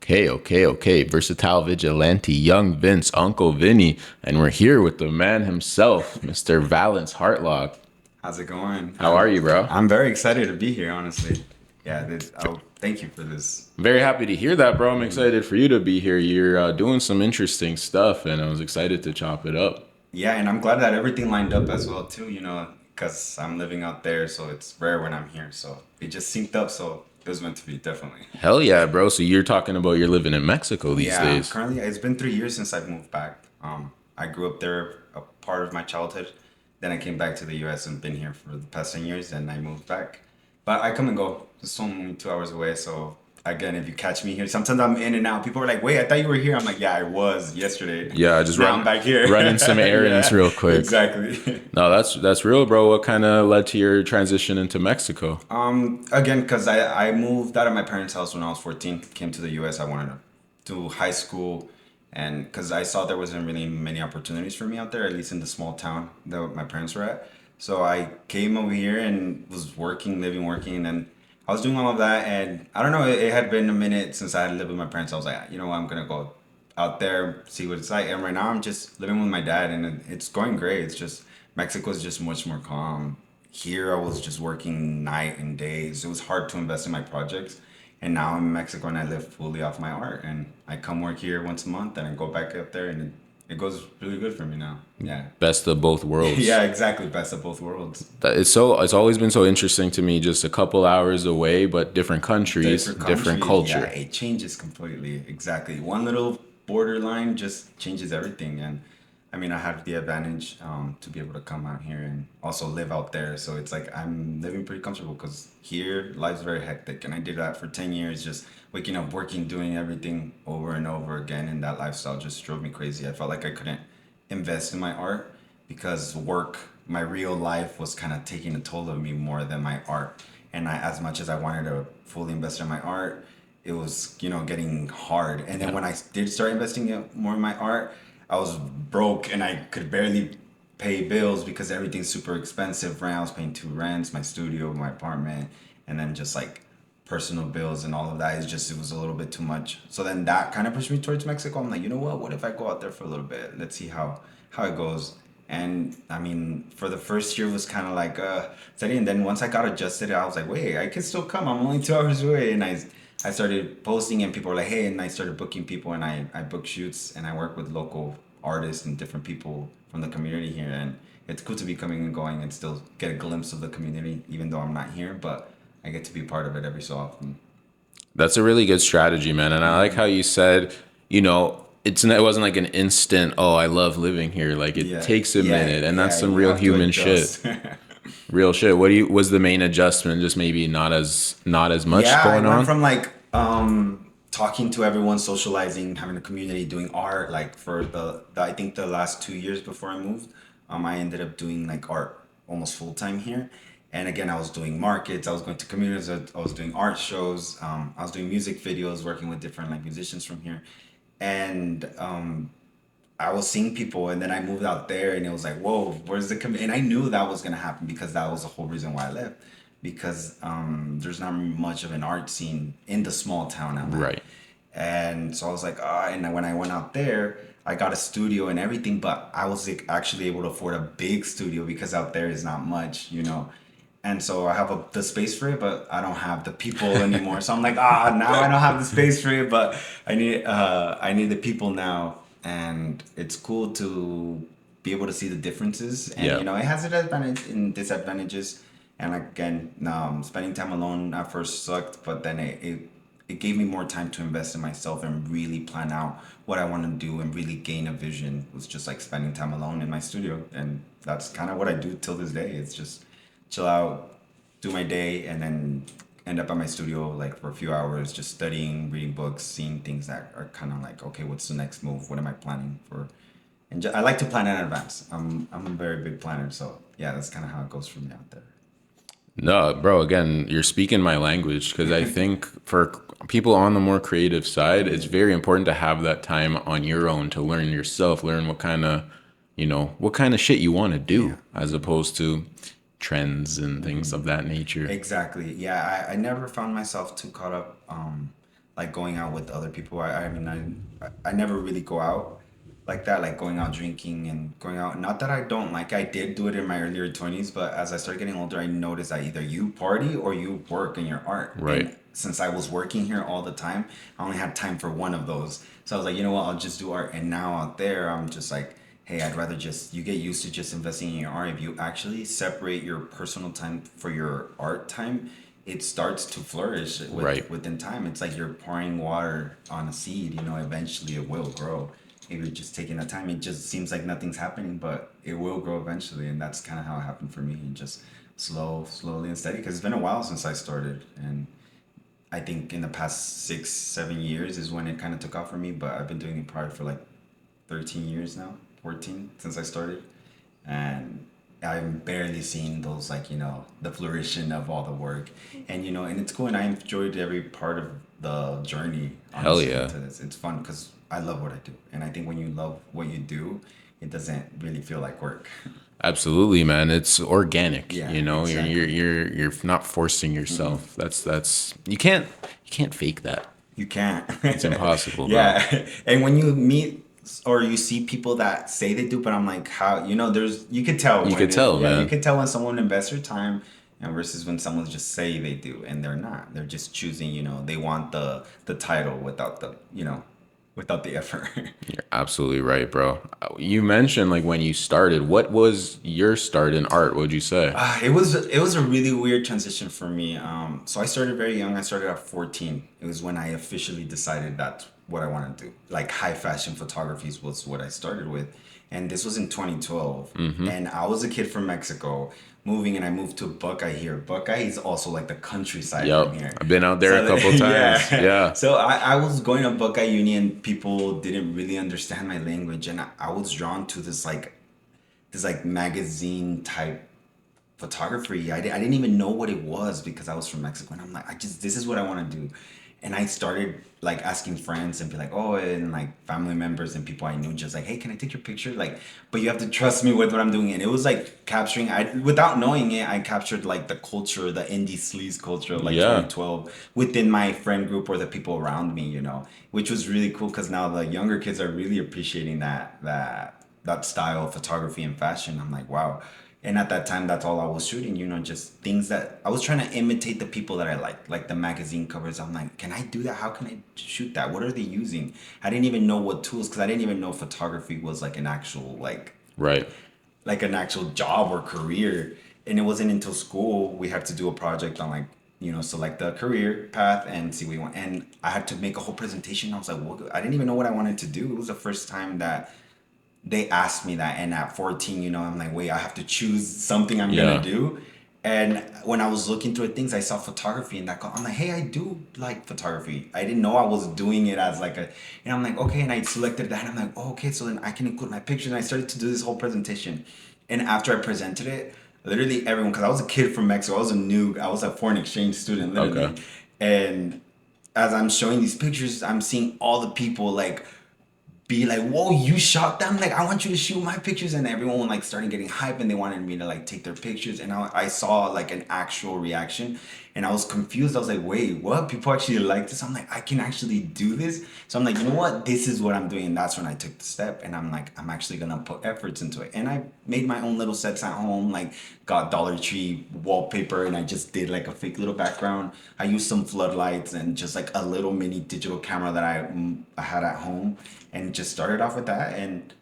Okay. Versatile vigilante, young Vince, Uncle Vinny, and we're here with the man himself, Mr. Valence HEARTLOCK. How's it going? How are you, bro? I'm very excited to be here, honestly. Yeah, thank you for this. Very happy to hear that, bro. I'm excited for you to be here. You're doing some interesting stuff, and I was excited to chop it up. Yeah, and I'm glad that everything lined up as well too. Because I'm living out there, so it's rare when I'm here. So it just synced up, so it was meant to be, definitely. Hell yeah, bro. So you're talking about you're living in Mexico these Yeah, days. currently it's been 3 years since I've moved back. I grew up there a part of my childhood. Then I came back to the U.S. and been here for the past 10 years, and I moved back. But I come and go. It's only 2 hours away, so again, if you catch me here, sometimes I'm in and out. People are like, "Wait, I thought you were here." I'm like, "Yeah, I was yesterday. Yeah, just Now I'm back here, running some errands yeah, real quick. exactly. No, that's real, bro. What kind of led to your transition into Mexico? Again, because I moved out of my parents' house when I was 14, came to the U.S. I wanted to do high school, and because I saw there wasn't really many opportunities for me out there, at least in the small town that my parents were at. So I came over here and was working, living, working, and I was doing all of that. And I don't know, it had been a minute since I had lived with my parents. I was like, you know what, I'm gonna go out there, see what it's like. And right now I'm just living with my dad, and it's going great. It's just Mexico is just much more calm. Here I was just working night and days. It was hard to invest in my projects. And now I'm in Mexico and I live fully off my art. And I come work here once a month and I go back up there, and it goes really good for me now. Yeah. Best of both worlds. Yeah, exactly. Best of both worlds. It's always been so interesting to me, just a couple hours away, but different countries, different culture. Yeah, it changes completely. Exactly. One little borderline just changes everything. And I mean, I have the advantage to be able to come out here and also live out there. So it's like I'm living pretty comfortable because here life's very hectic. And I did that for 10 years, just waking up, working, doing everything over and over again. And that lifestyle just drove me crazy. I felt like I couldn't invest in my art because work, my real life was kind of taking a toll of me more than my art. And as much as I wanted to fully invest in my art, it was, getting hard. And then when I did start investing more in my art, I was broke and I could barely pay bills because everything's super expensive. Rent, I was paying two rents, my studio, my apartment, and then just like personal bills and all of that. It was a little bit too much. So then that kind of pushed me towards Mexico. I'm like, you know what if I go out there for a little bit? Let's see how it goes. And I mean, for the first year was kind of like steady. And then once I got adjusted, I was like, wait, I can still come. I'm only 2 hours away. And I started posting and people were like, hey, and I started booking people and I book shoots and I work with local artists and different people from the community here. And it's cool to be coming and going and still get a glimpse of the community, even though I'm not here, but I get to be part of it every so often. That's a really good strategy, man. And I like how you said, it wasn't like an instant, oh, I love living here. Like it Yeah, takes a yeah, minute, and yeah. that's some You real have to human shit. adjust. Real shit. Was the main adjustment just maybe not as much Yeah, I going went on? from like talking to everyone, socializing, having a community, doing art. Like for I think the last 2 years before I moved, I ended up doing like art almost full time here. And again, I was doing markets. I was going to communities. I was doing art shows. I was doing music videos, working with different like musicians from here, and I was seeing people, and then I moved out there, and it was like, whoa, where's the And I knew that was gonna happen because that was the whole reason why I left, because there's not much of an art scene in the small town I'm at, Right. and so I was like, ah, and then when I went out there, I got a studio and everything, but I was like, actually able to afford a big studio because out there is not much. And so I have the space for it, but I don't have the people anymore. So I'm like, now I don't have the space for it, but I need the people now, and it's cool to be able to see the differences. And Yeah. it has its advantage and disadvantages. And again, spending time alone at first sucked, but then it gave me more time to invest in myself and really plan out what I want to do and really gain a vision. It was just like spending time alone in my studio, and that's kind of what I do till this day. It's just chill out, do my day, and then end up at my studio like for a few hours, just studying, reading books, seeing things that are kind of like, okay, what's the next move? What am I planning for? And I like to plan in advance. I'm a very big planner, so yeah, that's kind of how it goes for me out there. No, bro, again, you're speaking my language because I think for people on the more creative side, it's very important to have that time on your own to learn yourself, learn what kind of shit you want to Yeah. do as opposed to trends and things of that nature. Exactly. Yeah, I never found myself too caught up like going out with other people. I mean, I never really go out like that, like going out drinking and going out. Not that I don't like, I did do it in my earlier 20s, but as I started getting older, I noticed that either you party or you work in your art. Right. And since I was working here all the time, I only had time for one of those. So I was like, you know what, I'll just do art. And now out there, I'm just like, hey, I'd rather just, you get used to just investing in your art. If you actually separate your personal time for your art time, it starts to flourish Right. within time. It's like you're pouring water on a seed, eventually it will grow. If you're just taking the time, it just seems like nothing's happening, but it will grow eventually. And that's kind of how it happened for me. And just slowly and steady, because it's been a while since I started. And I think in the past 6, 7 years is when it kind of took off for me, but I've been doing it probably for like 13 years now, 14 since I started. And I'm barely seeing those, like, the flourishing of all the work. And it's cool. And I enjoyed every part of the journey, Hell honestly, yeah. into this. It's fun because I love what I do. And I think when you love what you do, it doesn't really feel like work. Absolutely, man. It's organic, Yeah, you know. You're exactly. you're not forcing yourself. That's you can't fake that. You can't. It's impossible, bro. Yeah. And when you meet or you see people that say they do, but I'm like, how, you could tell You could when it, tell, yeah, you man. could tell when someone invests their time and versus when someone just say they do and they're not. They're just choosing, they want the title without without the effort. You're absolutely right, bro. You mentioned like when you started. What was your start in art? What'd you say? It was a really weird transition for me. So I started very young. I started at 14. It was when I officially decided that's what I want to do. Like high fashion photography was what I started with, and this was in 2012. Mm-hmm. And I was a kid from Mexico, moving, and I moved to Buckeye here. Buckeye is also like the countryside from Yep. here. I've been out there a So couple times. yeah, Yeah. so I was going to Buckeye Uni, and people didn't really understand my language, and I was drawn to this like magazine type photography. I didn't even know what it was because I was from Mexico, and I'm like, this is what I want to do. And I started like asking friends and be like, oh, and like family members and people I knew, just like, hey, can I take your picture? Like, but you have to trust me with what I'm doing. And it was like capturing, I without knowing it, I captured like the culture, the indie sleaze culture of like Yeah. 2012 within my friend group or the people around me, which was really cool because now the younger kids are really appreciating that style of photography and fashion. I'm like, wow. And at that time, that's all I was shooting, just things that I was trying to imitate the people that I like the magazine covers. I'm like, can I do that? How can I shoot that? What are they using? I didn't even know what tools, because I didn't even know photography was like an actual, Right. like an actual job or career. And it wasn't until school we had to do a project on like, select the career path and see what you want. And I had to make a whole presentation. I was like, what? I didn't even know what I wanted to do. It was the first time that they asked me that. And at 14, I'm like, wait, I have to choose something I'm gonna Yeah. do. And when I was looking through things, I saw photography, and I'm like, hey, I do like photography. I didn't know I was doing it as like and I'm like, okay. And I selected that, and I'm like, oh, okay, so then I can include my pictures. And I started to do this whole presentation. And after I presented it, literally everyone, because I was a kid from Mexico, I was a foreign exchange student, Okay. literally. And as I'm showing these pictures, I'm seeing all the people like be like, whoa, you shot them? Like, I want you to shoot my pictures. And everyone like started getting hype, and they wanted me to like take their pictures. And I saw like an actual reaction, and I was confused. I was like, wait, what? People actually like this? I'm like, I can actually do this. So I'm like, you know what? This is what I'm doing. And that's when I took the step, and I'm like, I'm actually gonna put efforts into it. And I made my own little sets at home, like got Dollar Tree wallpaper, and I just did like a fake little background. I used some floodlights and just like a little mini digital camera that I had at home, and just started off with that. And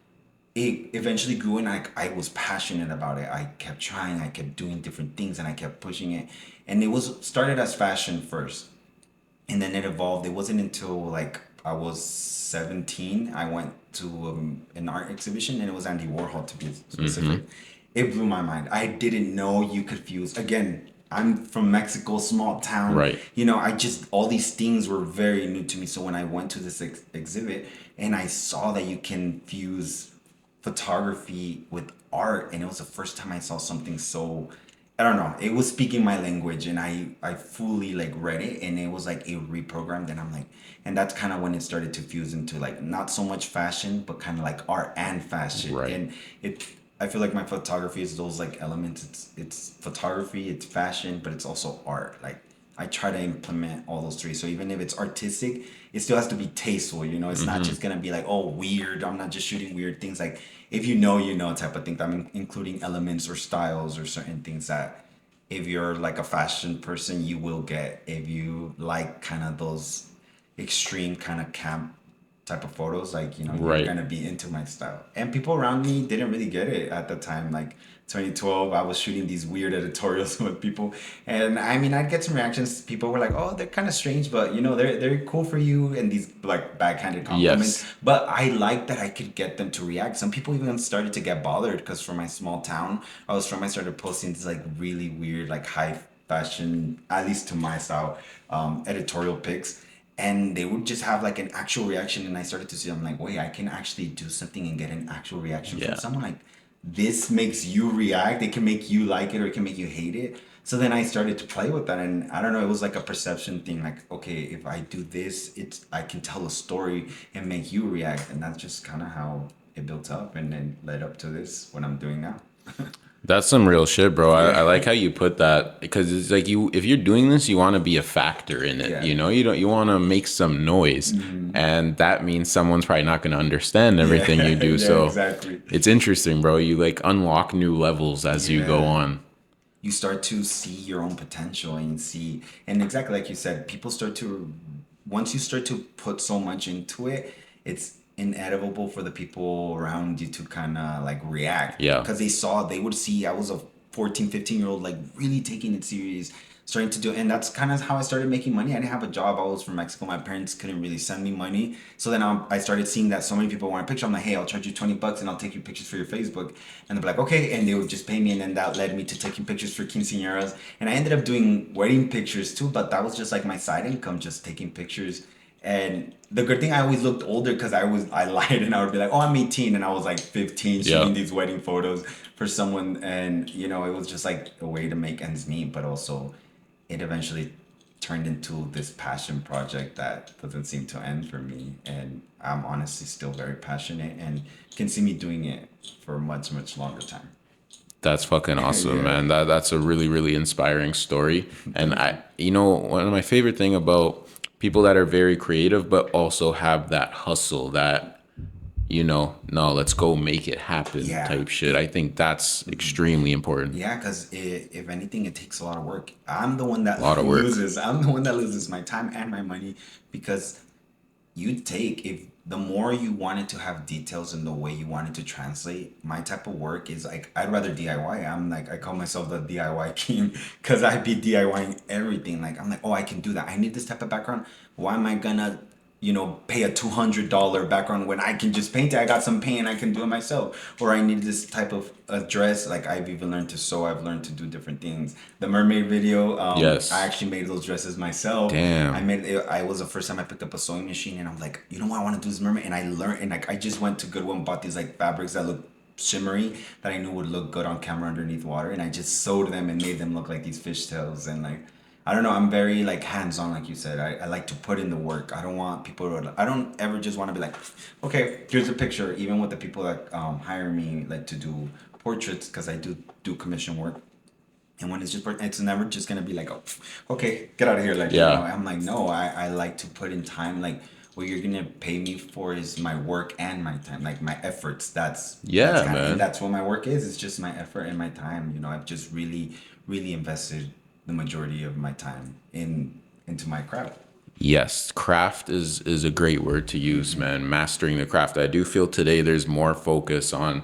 it eventually grew, and I was passionate about it. I kept trying, I kept doing different things, and I kept pushing it. And it was started as fashion first, and then it evolved. It wasn't until like I was 17 I went to an art exhibition, and it was Andy Warhol, to be Mm-hmm. specific. It blew my mind. I didn't know you could fuse. Again, I'm from Mexico, small town. Right. I just, all these things were very new to me. So when I went to this exhibit, and I saw that you can fuse photography with art, and it was the first time I saw something so, I don't know, it was speaking my language, and I fully like read it, and it was like a reprogrammed. And I'm like, and that's kind of when it started to fuse into like not so much fashion, but kind of like art and fashion. Right. And it I feel like my photography is those like elements. It's photography, it's fashion, but it's also art. Like, I try to implement all those three. So even if it's artistic, it still has to be tasteful. It's not just gonna be like, oh, weird. I'm not just shooting weird things. Like if you know type of thing. I'm including elements or styles or certain things that if you're like a fashion person, you will get. If you like kind of those extreme kind of camp type of photos, like you're Right. gonna be into my style. And people around me didn't really get it at the time. Like 2012, I was shooting these weird editorials with people, and I mean, I'd get some reactions. People were like, "Oh, they're kind of strange, but they're cool for you," and these like backhanded compliments. Yes. But I liked that I could get them to react. Some people even started to get bothered because from my small town I was from, I started posting these like really weird, like high fashion, at least to my style, editorial pics, and they would just have like an actual reaction, and I started to see, I'm like, wait, I can actually do something and get an actual reaction from Yeah. someone. Like this makes you react, it can make you like it or it can make you hate it. So then I started to play with that, and I don't know, it was like a perception thing, like, okay, if I do this, it's I can tell a story and make you react. And that's just kind of how it built up and then led up to this, what I'm doing now. That's some real shit, bro. I Yeah. like how you put that because it's like if you're doing this, you want to be a factor in it. Yeah. You want to make some noise, and that means someone's probably not going to understand everything Yeah. you do. Yeah, So exactly. it's interesting, bro. You like unlock new levels as you go Yeah. on. You start to see your own potential and see, and exactly like you said, people start to, once you start to put so much into it, it's inevitable for the people around you to kind of like react Yeah. because they would see I was a 14, 15-year old like really taking it serious, starting to do. And that's kind of how I started making money. I didn't have a job, I was from Mexico, my parents couldn't really send me money. So then I started seeing that so many people want a picture. I'm like, hey, I'll charge you $20 and I'll take you pictures for your Facebook. And they'd be like, okay, and they would just pay me. And then that led me to taking pictures for quinceañeras, and I ended up doing wedding pictures too, but that was just like my side income, just taking pictures. And the good thing, I always looked older because I lied, and I would be like, oh, I'm 18, and I was like 15 Yeah. shooting these wedding photos for someone. And it was just like a way to make ends meet, but also it eventually turned into this passion project that doesn't seem to end for me. And I'm honestly still very passionate and can see me doing it for a much, much longer time. That's fucking awesome, Yeah. man. That's a really, really inspiring story. And Thank you. one of my favorite thing about people that are very creative, but also have that hustle, that, no, let's go make it happen Yeah. type shit. I think that's extremely important. Yeah, because if anything, it takes a lot of work. I'm the one that A lot of work. loses. I'm the one that loses my time and my money because if the more you wanted to have details in the way you wanted to translate, my type of work is like I'd rather DIY. I'm like, I call myself the DIY king because I'd be DIYing everything. Like I'm like, oh, I can do that. I need this type of background. Why am I gonna pay a $200 background when I can just paint it? I got some paint, I can do it myself. Or I need this type of a dress. Like I've even learned to sew. I've learned to do different things. The mermaid video, I Yes. actually made those dresses myself. I Damn. made it. I was the first time I picked up a sewing machine, and I'm like, you know what, I want to do this mermaid. And I learned, and like I just went to Goodwill and bought these like fabrics that look shimmery that I knew would look good on camera underneath water, and I just sewed them and made them look like these fishtails. And like I don't know, I'm very like hands-on, like you said. I like to put in the work. I don't want people to, I don't ever just want to be like, okay, here's a picture. Even with the people that hire me like to do portraits, because I do commission work. And when it's just, it's never just gonna be like, oh, okay, get out of here. Like, Yeah. I'm like, no, I like to put in time. Like, what you're gonna pay me for is my work and my time, like my efforts. That's Yeah, kind of, and man. that's what my work is. It's just my effort and my time. I've just really, really invested the majority of my time into my craft. Yes, craft is a great word to use, man. Mastering the craft. I do feel today there's more focus on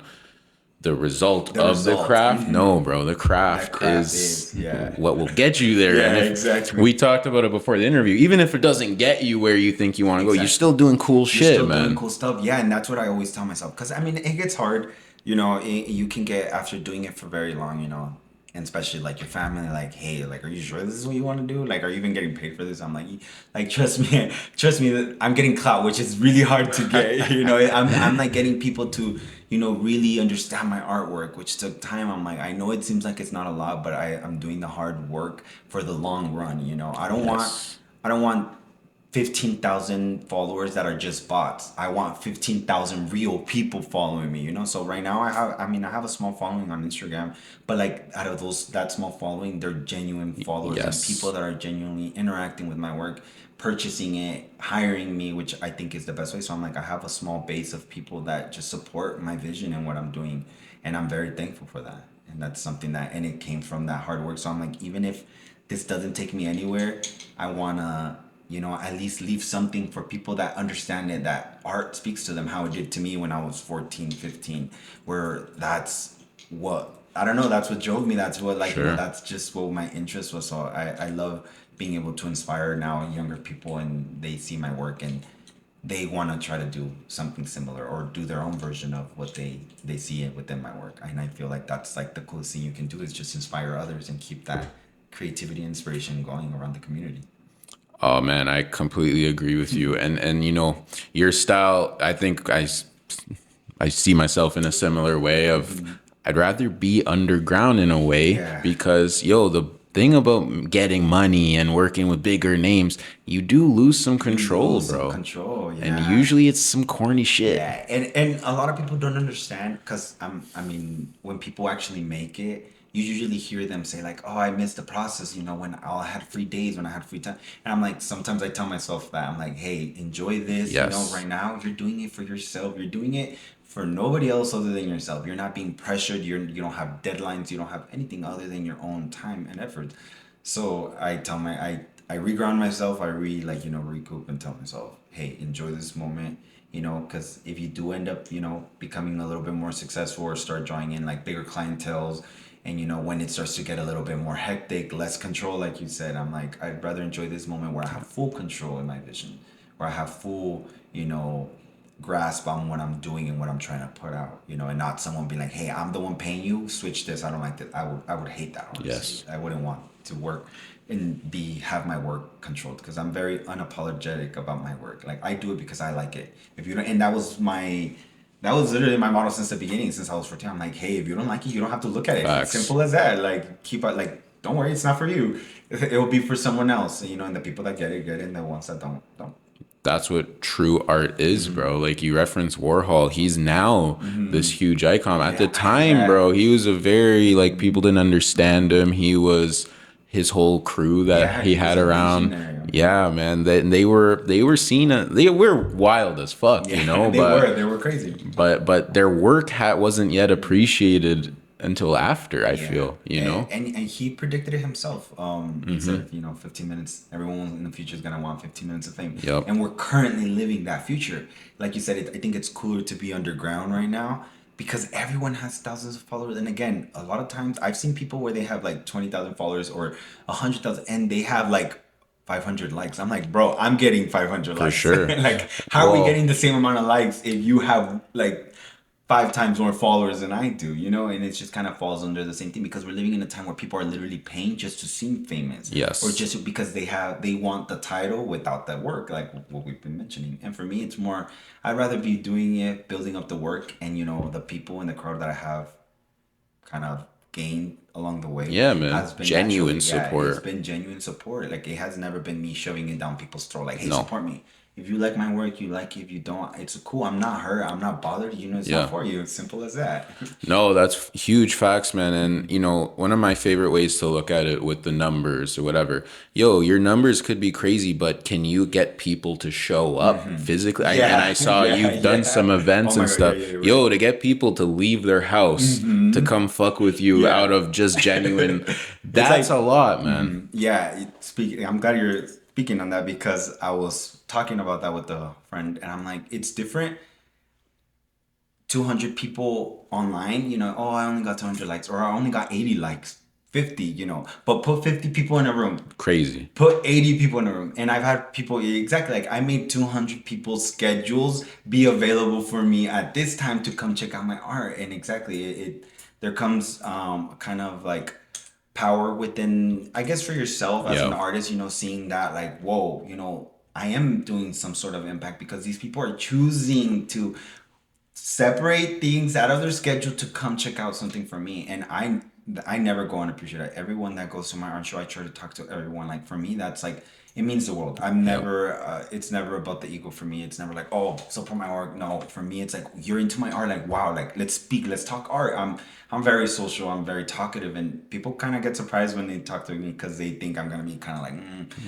the result The of the result. craft. No, bro, the That craft craft is is, yeah. what will get you there. Yeah, And if exactly. we talked about it before the interview, even if it doesn't get you where you think you want to go, you're Exactly. still doing cool You're shit, still doing man. cool stuff. Yeah, and that's what I always tell myself. Because, I mean, it gets hard. You can get, after doing it for very long, and especially like your family, like, hey, like, are you sure this is what you want to do? Like, are you even getting paid for this? I'm like, trust me, trust me that I'm getting clout, which is really hard to get. I'm like getting people to, really understand my artwork, which took time. I'm like, I know it seems like it's not a lot, but I'm doing the hard work for the long run. I don't want, Yes. I don't want 15,000 followers that are just bots. I want 15,000 real people following me, you know? So right now I have a small following on Instagram, but like out of that small following, they're genuine followers and people Yes. that are genuinely interacting with my work, purchasing it, hiring me, which I think is the best way. So I'm like, I have a small base of people that just support my vision and what I'm doing. And I'm very thankful for that. And that's something and it came from that hard work. So I'm like, even if this doesn't take me anywhere, I wanna, at least leave something for people that understand it, that art speaks to them how it did to me when I was 14, 15, where that's what, I don't know, that's what drove me. That's what, like, Sure. that's just what my interest was. So I love being able to inspire now younger people and they see my work and they want to try to do something similar or do their own version of what they see it within my work. And I feel like that's like the coolest thing you can do is just inspire others and keep that creativity and inspiration going around the community. Oh man, I completely agree with you. And your style, I think I see myself in a similar way of I'd rather be underground in a way Yeah. because the thing about getting money and working with bigger names, you do lose some You control, lose some bro. control, And yeah. usually it's some corny shit. Yeah, and a lot of people don't understand because I mean, when people actually make it, you usually hear them say like, "Oh, I missed the process," when I had free days, when I had free time. And I'm like, sometimes I tell myself that I'm like, "Hey, enjoy this. Yes. Right now you're doing it for yourself. You're doing it for nobody else other than yourself. You're not being pressured. You don't have deadlines. You don't have anything other than your own time and effort." So I reground myself. I like recoup and tell myself, hey, enjoy this moment. Because if you do end up becoming a little bit more successful or start drawing in like bigger clientels, and when it starts to get a little bit more hectic, less control, like you said, I'm like, I'd rather enjoy this moment where I have full control in my vision, where I have full grasp on what I'm doing and what I'm trying to put out, and not someone being like, hey, I'm the one paying you, switch this. I don't like that. I would hate that, honestly. Yes. I wouldn't want to work and have my work controlled because I'm very unapologetic about my work. Like I do it because I like it. If you don't, and that was literally my motto since the beginning, since I was 14. I'm like, hey, if you don't like it, you don't have to look at it. It's Facts. simple as that. Like keep it, like, don't worry, it's not for you. It will be for someone else, and the people that get it, and the ones that don't. That's what true art is, bro. Like you reference Warhol, he's now this huge icon. At the Yeah, time, yeah. bro, he was a very like people didn't understand him. He was his whole crew that Yeah, he he was had a around. visionary. Yeah, man. They were seen they were wild as fuck, Yeah, but they were crazy. their work wasn't yet appreciated until after, I Yeah, feel. and he predicted it himself. He said, 15 minutes. Everyone in the future is gonna want 15 minutes of fame, Yep. and we're currently living that future. Like you said, I think it's cooler to be underground right now because everyone has thousands of followers. And again, a lot of times I've seen people where they have like 20,000 followers or 100,000, and they have like 500 likes. I'm like, bro, I'm getting 500 For likes. sure. Like, how are we Well, getting the same amount of likes if you have like 5 times more followers than I do, and it just kind of falls under the same thing because we're living in a time where people are literally paying just to seem famous, or yes. just because they want the title without that work, like what we've been mentioning. And for me, it's more I'd rather be doing it, building up the work, and the people in the crowd that I have kind of gained along the way Yeah, man. has been naturally, Genuine yeah, it's support. been genuine support. Like it has never been me shoving it down people's throat like, hey, No. support me. If you like my work, you like it. If you don't, it's cool. I'm not hurt. I'm not bothered. It's not Yeah. for you. It's simple as that. No, that's huge facts, man. And one of my favorite ways to look at it with the numbers or whatever, your numbers could be crazy, but can you get people to show up physically? And I Yeah, saw yeah, you've done some yeah. Oh events my and god, yeah, stuff. yeah, you're right. To get people to leave their house to come fuck with you out Yeah. of just genuine, It's that's a like, lot, man. yeah, speaking. I'm glad you're speaking on that because I was talking about that with a friend, and I'm like, it's different. 200 people online, oh, I only got 200 likes, or I only got 80 likes, 50, but put 50 people in a room, Crazy. put 80 people in a room. And I've had people, exactly, like I made 200 people's schedules be available for me at this time to come check out my art. And exactly, there comes kind of like power within, I guess, for yourself as an Yeah. artist, seeing that like, whoa, I am doing some sort of impact because these people are choosing to separate things out of their schedule to come check out something for me. And I never go unappreciated. Everyone that goes to my art show, I try to talk to everyone. Like for me, that's like it means the world. I'm Yeah. never, it's never about the ego for me. It's never like, oh, support my art. No, for me, it's like, you're into my art. Like, wow, like, let's speak, let's talk art. I'm very social. I'm very talkative, and people kind of get surprised when they talk to me because they think I'm gonna be kind of like,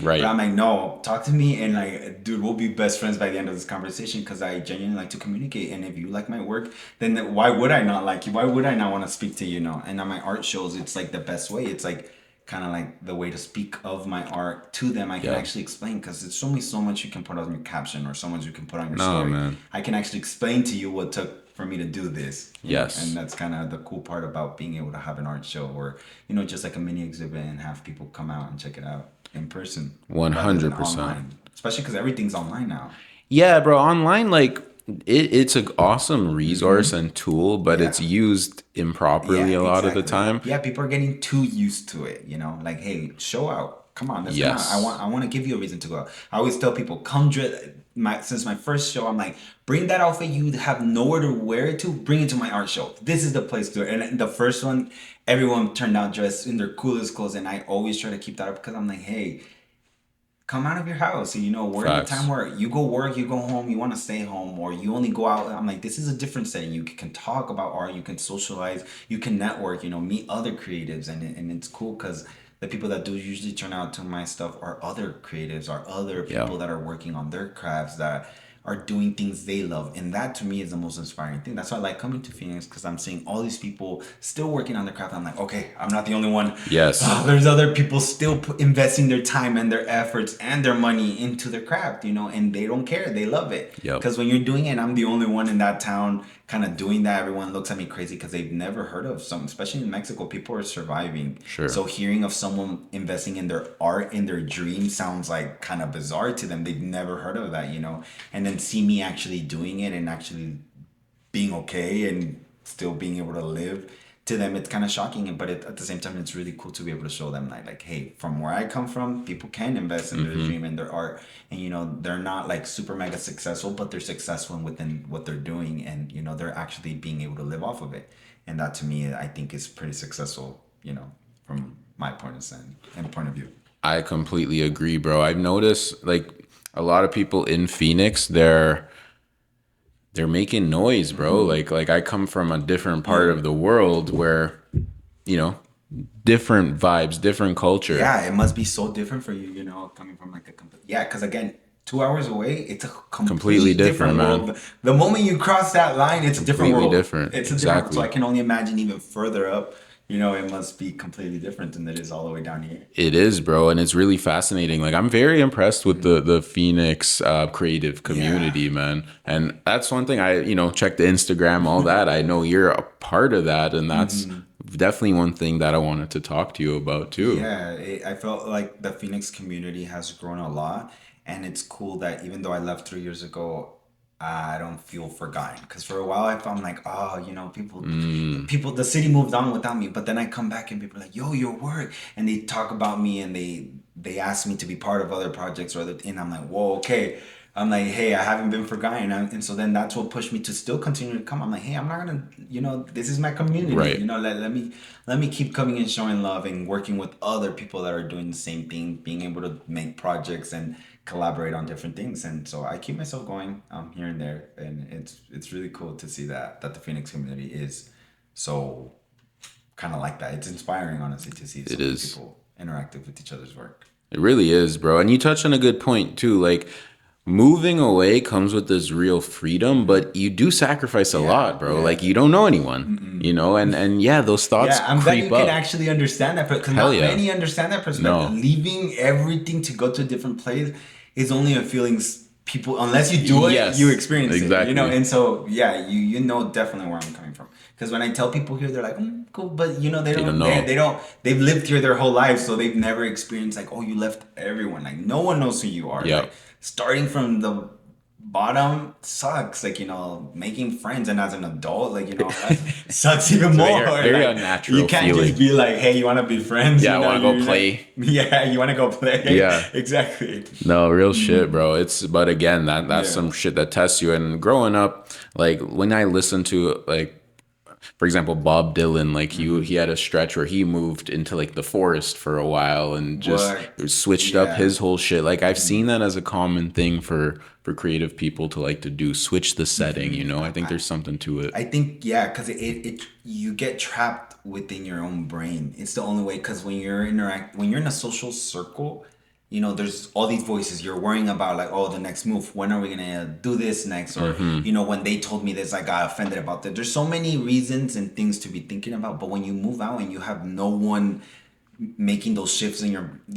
but Right. I'm like, no, talk to me, and like, dude, we'll be best friends by the end of this conversation because I genuinely like to communicate. And if you like my work, then why would I not like you? Why would I not want to speak to you? You know? And on my art shows, it's like the best way. It's like kind of like the way to speak of my art to them. I can Yeah. actually explain because it's only so much you can put on your caption or so much you can put on your No, story. man. I can actually explain to you what took for me to do this, you know, and Yes. that's kind of the cool part about being able to have an art show or, you know, just like a mini exhibit and have people come out and check it out in person rather than 100%. online, especially because everything's online now. Yeah, bro. Online, like it's an awesome resource and tool, but Yeah. it's used improperly Yeah, a lot of the exactly. time. Yeah, people are getting too used to it, you know, like, hey, show out. Come on, let's come out. I Yes. want I want to give you a reason to go out. I always tell people, come dress my since my first show, I'm like, bring that outfit you have nowhere to wear it to, bring it to my art show. This is the place to do it. And the first one, everyone turned out dressed in their coolest clothes, and I always try to keep that up because I'm like, hey, come out of your house. You know, we're in a time Facts. where you go work, you go home, you want to stay home, or you only go out. I'm like, this is a different setting. You can talk about art, you can socialize, you can network, you know, meet other creatives. And it's cool because the people that do usually turn out to my stuff are other creatives, are other Yeah. people that are working on their crafts that are doing things they love. And that to me is the most inspiring thing. That's why I like coming to Phoenix because I'm seeing all these people still working on their craft. I'm like, okay, I'm not the only one. Yes. There's other people still investing their time and their efforts and their money into their craft, you know, and they don't care. They love it. Yep. Because when you're doing it, I'm the only one in that town kind of doing that. Everyone looks at me crazy because they've never heard of some, especially in Mexico, people are surviving. Sure. So hearing of someone investing in their art, in their dream sounds like kind of bizarre to them. They've never heard of that, you know, and then see me actually doing it and actually being okay and still being able to live to them, it's kind of shocking, but at the same time it's really cool to be able to show them like, hey, from where I come from, people can invest in their dream and their art, and you know, they're not like super mega successful, but they're successful within what they're doing, and you know, they're actually being able to live off of it. And that to me, I think is pretty successful, you know, from my point of sense and point of view. I completely agree, bro. I've noticed like a lot of people in Phoenix, they're making noise, bro. Like I come from a different part of the world where, you know, different vibes, different culture. Yeah, it must be so different for you, you know, coming from like a yeah, because again, 2 hours away, it's a Completely completely different different, man. world. The moment you cross that line, it's a different Completely world. different. It's a different. So Exactly. I can only imagine even further up. You know, it must be completely different than it is all the way down here. It is, bro, and it's really fascinating. Like I'm very impressed with the Phoenix creative Yeah. community, man. And that's one thing I, check the Instagram, all that. I know you're a part of that, and that's definitely one thing that I wanted to talk to you about too. Yeah, I felt like the Phoenix community has grown a lot, and it's cool that even though I left 3 years ago, I don't feel forgotten. Because for a while I felt like, oh, you know, the city moved on without me. But then I come back and people are like, yo, your work, and they talk about me and they ask me to be part of other projects or other, and I'm like, whoa, okay. I'm like, hey, I haven't been forgotten. And so then that's what pushed me to still continue to come. I'm like, hey, I'm not gonna, you know, this is my community. Right. You know, let me keep coming and showing love and working with other people that are doing the same thing, being able to make projects and collaborate on different things. And so I keep myself going here and there. And it's really cool to see that the Phoenix community is so kind of like that. It's inspiring, honestly, to see so It many is. people interactive with each other's work. It really is, bro. And you touched on a good point too. Like moving away comes with this real freedom, but you do sacrifice a lot, bro. Yeah. Like you don't know anyone, and yeah, those thoughts Yeah, I'm glad you creep can up. actually understand that, because Hell not yeah. many understand that perspective. No. Leaving everything to go to a different place is only a feeling people, unless you do it, Yes, you experience it. exactly. You know, and so yeah, you know definitely where I'm coming from. Because when I tell people here, they're like, cool, but you know they don't don't know. they don't they've lived here their whole life, so they've never experienced like, oh, you left everyone. Like no one knows who you are. Yep. Like starting from the bottom sucks, like, you know, making friends, and as an adult, like, you know, that sucks even more. very Like, unnatural you can't feeling. just be like, hey, you want to be friends? Yeah, you I wanna go you're play. yeah, you want to go play. Yeah. Exactly. No, real shit, bro. But again, that's Yeah. some shit that tests you. And growing up, like when I listen to like for example, Bob Dylan, like he Hmm. had a stretch where he moved into like the forest for a while and just What? switched up Yeah. his whole shit. Like I've Hmm. seen that as a common thing for creative people to like to do, switch the setting, Hmm. you know? I think there's something to it. I think yeah, because you get trapped within your own brain. It's the only way. Because when you're in a social circle, there's all these voices. You're worrying about like, oh, the next move. When are we gonna do this next? Or Hmm. when they told me this, I got offended about that. There's so many reasons and things to be thinking about. But when you move out and you have no one making those shifts, and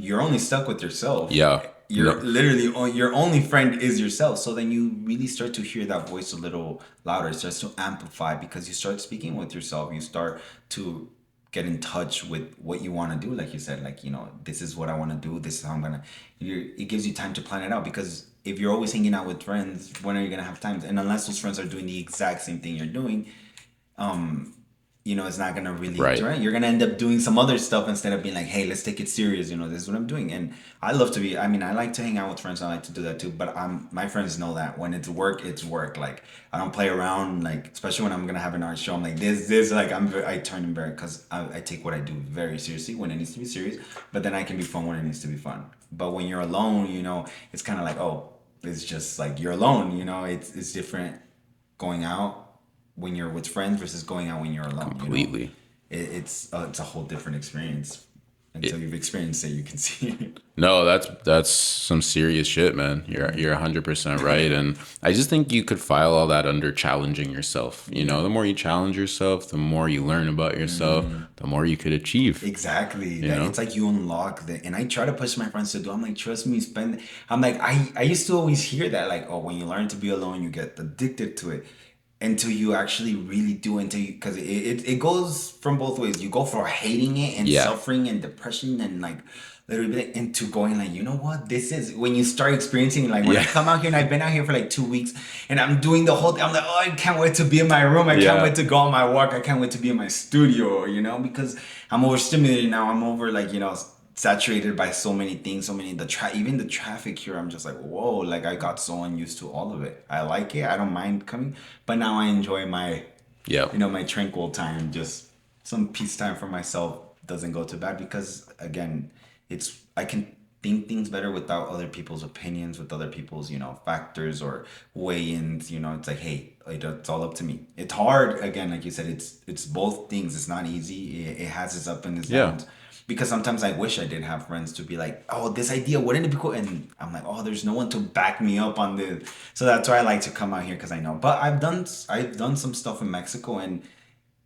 you're only stuck with yourself. Yeah. You're No. literally your only friend is yourself. So then you really start to hear that voice a little louder. It starts to amplify because you start speaking with yourself. You start to get in touch with what you want to do. Like you said, like this is what I want to do. This is how I'm gonna. It gives you time to plan it out because if you're always hanging out with friends, when are you gonna have time? And unless those friends are doing the exact same thing you're doing, it's not gonna really Right. right. You're gonna end up doing some other stuff instead of being like, hey, let's take it serious. This is what I'm doing. And I love to be. I mean, I like to hang out with friends. I like to do that too. But my friends know that when it's work, it's work. Like I don't play around. Like especially when I'm gonna have an art show, I'm like this. Like I turn them very because I take what I do very seriously when it needs to be serious. But then I can be fun when it needs to be fun. But when you're alone, it's kind of like it's just like you're alone. It's different going out when you're with friends versus going out when you're alone. Completely. It's a whole different experience. Until you've experienced it, you can see No, that's some serious shit, man. You're 100% right, and I just think you could file all that under challenging yourself. You it. know, the more you challenge yourself, the more you learn about yourself, the more you could achieve. Exactly. You That know? it's like you unlock the and I try to push my friends to do. I'm like, trust me, spend I'm like, I used to always hear that, like, oh, when you learn to be alone, you get addicted to it until you actually really do until you because it goes from both ways. You go for hating it and Yeah. suffering and depression and like literally into going like, you know what, this is when you start experiencing like when I Yeah. come out here and I've been out here for like 2 weeks and I'm doing the whole thing. I'm like, oh, I can't wait to be in my room. I can't Yeah. wait to go on my walk. I can't wait to be in my studio, because I'm overstimulated now. I'm over like, saturated by so many things, so many even the traffic here. I'm just like, whoa, like I got so unused to all of it. I like it. I don't mind coming, but now I enjoy my, Yeah. my tranquil time, just some peace time for myself doesn't go too bad because again, I can think things better without other people's opinions, with other people's, factors or weigh-ins. It's like, hey, it's all up to me. It's hard, again, like you said, it's both things. It's not easy. It has its up and its Yeah. downs. Because sometimes I wish I did have friends to be like, oh, this idea, wouldn't it be cool? And I'm like, oh, there's no one to back me up on this. So that's why I like to come out here because I know. But I've done some stuff in Mexico and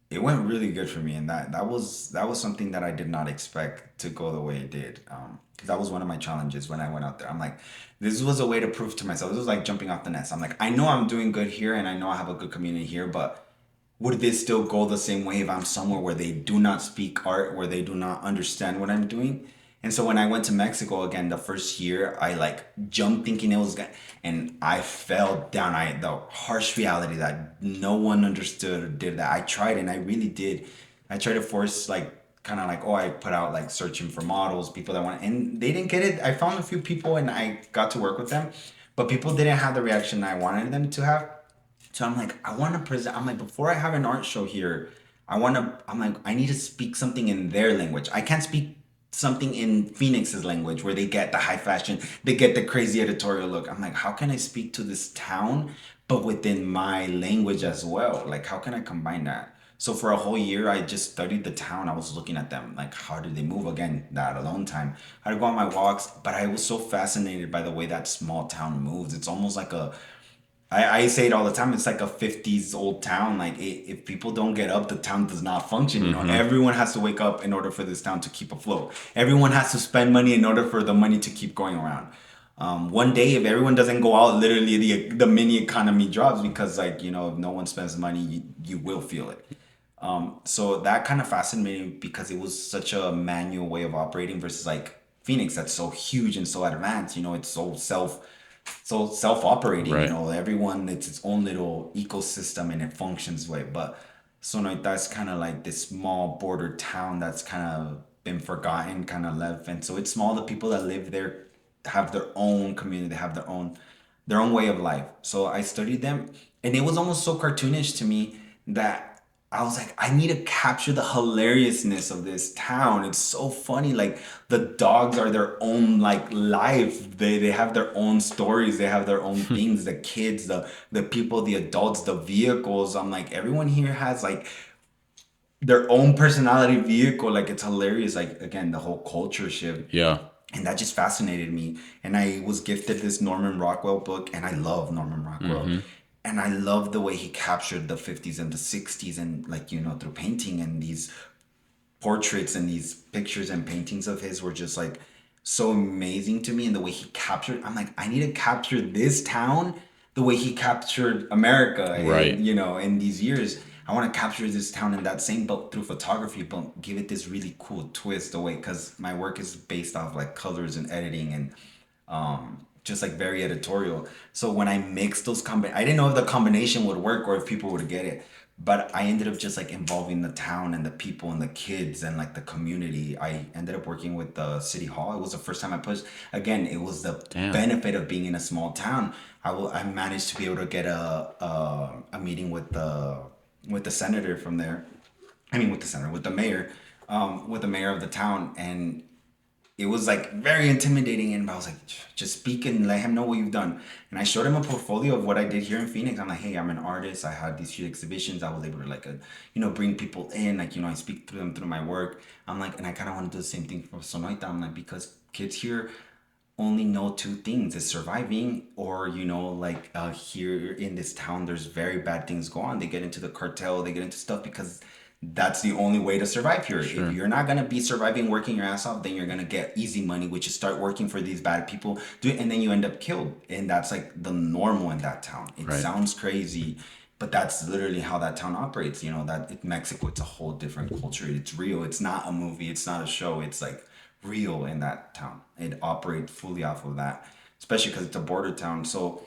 it went really good for me, and that was something that I did not expect to go the way it did. Because that was one of my challenges when I went out there. I'm like, this was a way to prove to myself. This was like jumping off the nest. I'm like, I know I'm doing good here, and I know I have a good community here, but would this still go the same way if I'm somewhere where they do not speak art, where they do not understand what I'm doing? And so when I went to Mexico again the first year, I like jumped thinking it was gonna, and I fell down. The harsh reality that no one understood or did that. I tried and I really did. I tried to force like kind of like, oh, I put out like searching for models, people that want, and they didn't get it. I found a few people and I got to work with them, but people didn't have the reaction I wanted them to have. So I'm like, I want to present. I'm like, before I have an art show here, I'm like, I need to speak something in their language. I can't speak something in Phoenix's language where they get the high fashion, they get the crazy editorial look. I'm like, how can I speak to this town, but within my language as well? Like, how can I combine that? So for a whole year, I just studied the town. I was looking at them, like, how do they move? Again, that alone time. How to go on my walks, but I was so fascinated by the way that small town moves. It's almost like I say it all the time. It's like a 50s old town. Like if people don't get up, the town does not function. Hmm. Everyone has to wake up in order for this town to keep afloat. Everyone has to spend money in order for the money to keep going around. One day, if everyone doesn't go out, literally the mini economy drops because like if no one spends money, you will feel it. So that kind of fascinated me because it was such a manual way of operating versus like Phoenix that's so huge and so advanced. It's so self-operating. Right. Everyone it's its own little ecosystem and it functions way. But Sonoita's kind of like this small border town that's kind of been forgotten, kind of left, and so it's small. The people that live there have their own community, they have their own way of life. So I studied them, and it was almost so cartoonish to me that I was like, I need to capture the hilariousness of this town. It's so funny. Like the dogs are their own like life. They have their own stories. They have their own things. The kids, the people, the adults, the vehicles. I'm like, everyone here has like their own personality vehicle. Like it's hilarious. Like again, the whole culture shift. Yeah. And that just fascinated me. And I was gifted this Norman Rockwell book, and I love Norman Rockwell. Mm-hmm. And I love the way he captured the 50s and the 60s, and like, through painting, and these portraits and these pictures and paintings of his were just like so amazing to me. And the way he captured, I'm like, I need to capture this town the way he captured America, Right. and in these years. I want to capture this town in that same boat through photography, but give it this really cool twist away, because my work is based off like colors and editing, and just like very editorial. So when I mixed I didn't know if the combination would work or if people would get it. But I ended up just like involving the town and the people and the kids and like the community. I ended up working with the city hall. It was the first time I pushed. Again, it was the Damn. benefit of being in a small town. I managed to be able to get a meeting with the senator from there. I mean, with the senator, with the mayor of the town, and it was like very intimidating. And I was like, just speak and let him know what you've done. And I showed him a portfolio of what I did here in Phoenix. I'm like, hey, I'm an artist. I had these few exhibitions. I was able to like, bring people in. Like, I speak to them through my work. I'm like, and I kind of want to do the same thing for Sonoita. I'm like, because kids here only know two things: is surviving, or like here in this town there's very bad things go on. They get into the cartel, they get into stuff because that's the only way to survive here. If Sure. you're not going to be surviving working your ass off, then you're going to get easy money, which is start working for these bad people, do it, and then you end up killed. And that's like the normal in that town. It Right. sounds crazy, but that's literally how that town operates. That Mexico, it's a whole different culture. It's real. It's not a movie, it's not a show. It's like real in that town. It operates fully off of that, especially because it's a border town. So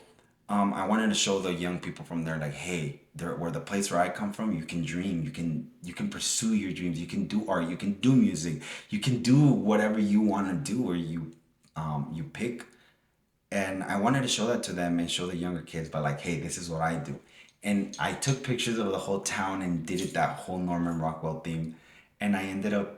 I wanted to show the young people from there, like, hey, there, where the place where I come from, you can dream, you can pursue your dreams, you can do art, you can do music, you can do whatever you want to do, or you pick. And I wanted to show that to them and show the younger kids, but like, hey, this is what I do. And I took pictures of the whole town and did it that whole Norman Rockwell theme. And I ended up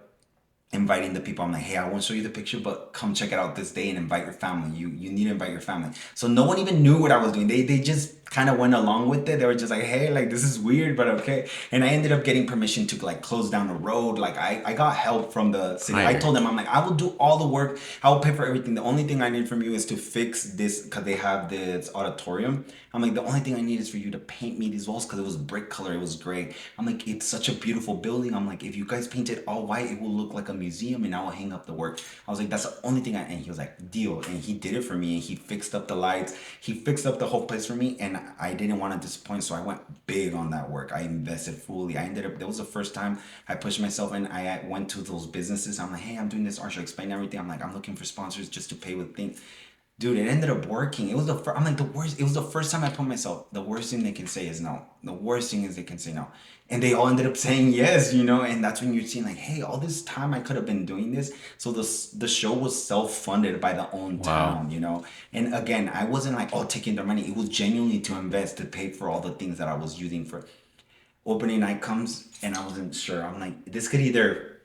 inviting the people. I'm like, hey, I won't show you the picture, but come check it out this day and invite your family. You need to invite your family. So no one even knew what I was doing. They just kind of went along with it. They were just like, hey, like this is weird, but okay. And I ended up getting permission to like close down the road. Like I got help from the city. I Fire. told them, I'm like, I will do all the work. I will pay for everything. The only thing I need from you is to fix this, because they have this auditorium. I'm like, the only thing I need is for you to paint me these walls, because it was brick color. It was gray. I'm like, it's such a beautiful building. I'm like, if you guys paint it all white, it will look like a museum, and I will hang up the work. I was like, that's the only thing and he was like, deal. And he did it for me, and he fixed up the lights. He fixed up the whole place for me, and I didn't want to disappoint. So I went big on that work. I invested fully. I ended up, that was the first time I pushed myself, and I went to those businesses. I'm like, hey, I'm doing this art show, explain everything. I'm like, I'm looking for sponsors just to pay with things. Dude, it ended up working. It was the first, I'm like, the worst. It was the first time I put myself. The worst thing they can say is no. The worst thing is they can say no, and they all ended up saying yes. And that's when you're seeing like, hey, all this time I could have been doing this. So the show was self funded by the own Wow. town. And again, I wasn't like, oh, taking their money. It was genuinely to invest, to pay for all the things that I was using for. Opening night comes, and I wasn't sure. I'm like, this could either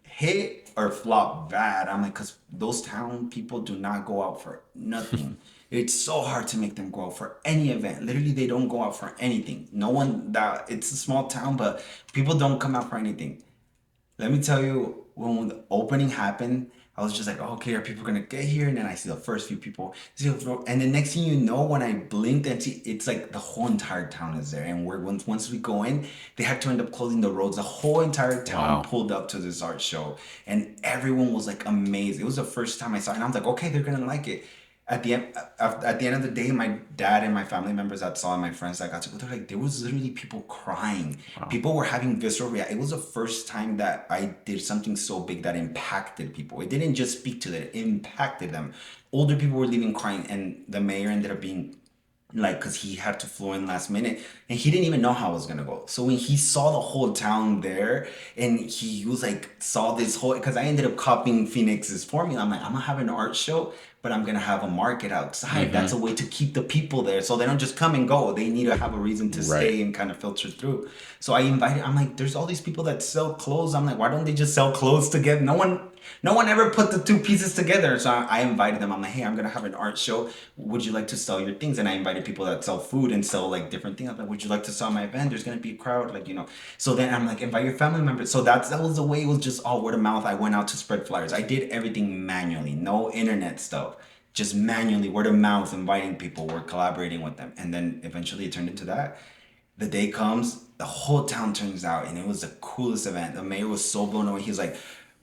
hit or flop bad. I'm like, because those town people do not go out for nothing. It's so hard to make them go out for any event. Literally, they don't go out for anything. No one, that it's a small town, but people don't come out for anything. Let me tell you, when the opening happened, I was just like, oh, okay, are people gonna get here? And then I see the first few people. And the next thing you know, when I blinked and see, it's like the whole entire town is there. And once we go in, they had to end up closing the roads. The whole entire town Wow. pulled up to this art show, and everyone was like amazed. It was the first time I saw it, and I was like, okay, they're gonna like it. At the end of the day, my dad and my family members that saw, and my friends that got to go, they're like, there was literally people crying. Wow. People were having visceral reaction. It was the first time that I did something so big that impacted people. It didn't just speak to them, it impacted them. Older people were leaving crying, and the mayor ended up being like, because he had to fly in last minute, and he didn't even know how it was gonna go. So when he saw the whole town there, and he was like, saw this whole, because I ended up copying Phoenix's formula. I'm like, I'm gonna have an art show, but I'm gonna have a market outside. That's a Mm-hmm. way to keep the people there, so they don't just come and go. They need to have a reason to Right. stay and kind of filter through. So I invited. I'm like, there's all these people that sell clothes. I'm like, why don't they just sell clothes together? No one ever put the two pieces together. So I invited them. I'm like, hey, I'm gonna have an art show. Would you like to sell your things? And I invited people that sell food and sell like different things. I'm like, would you like to sell my event? There's gonna be a crowd, like, you know. So then I'm like, invite your family members. So that was the way. It was just all word of mouth. I went out to spread flyers. I did everything manually, no internet stuff. Just manually, word of mouth, inviting people. We're collaborating with them, and then eventually it turned into that. The day comes, the whole town turns out, and it was the coolest event. The mayor was so blown away. He was like,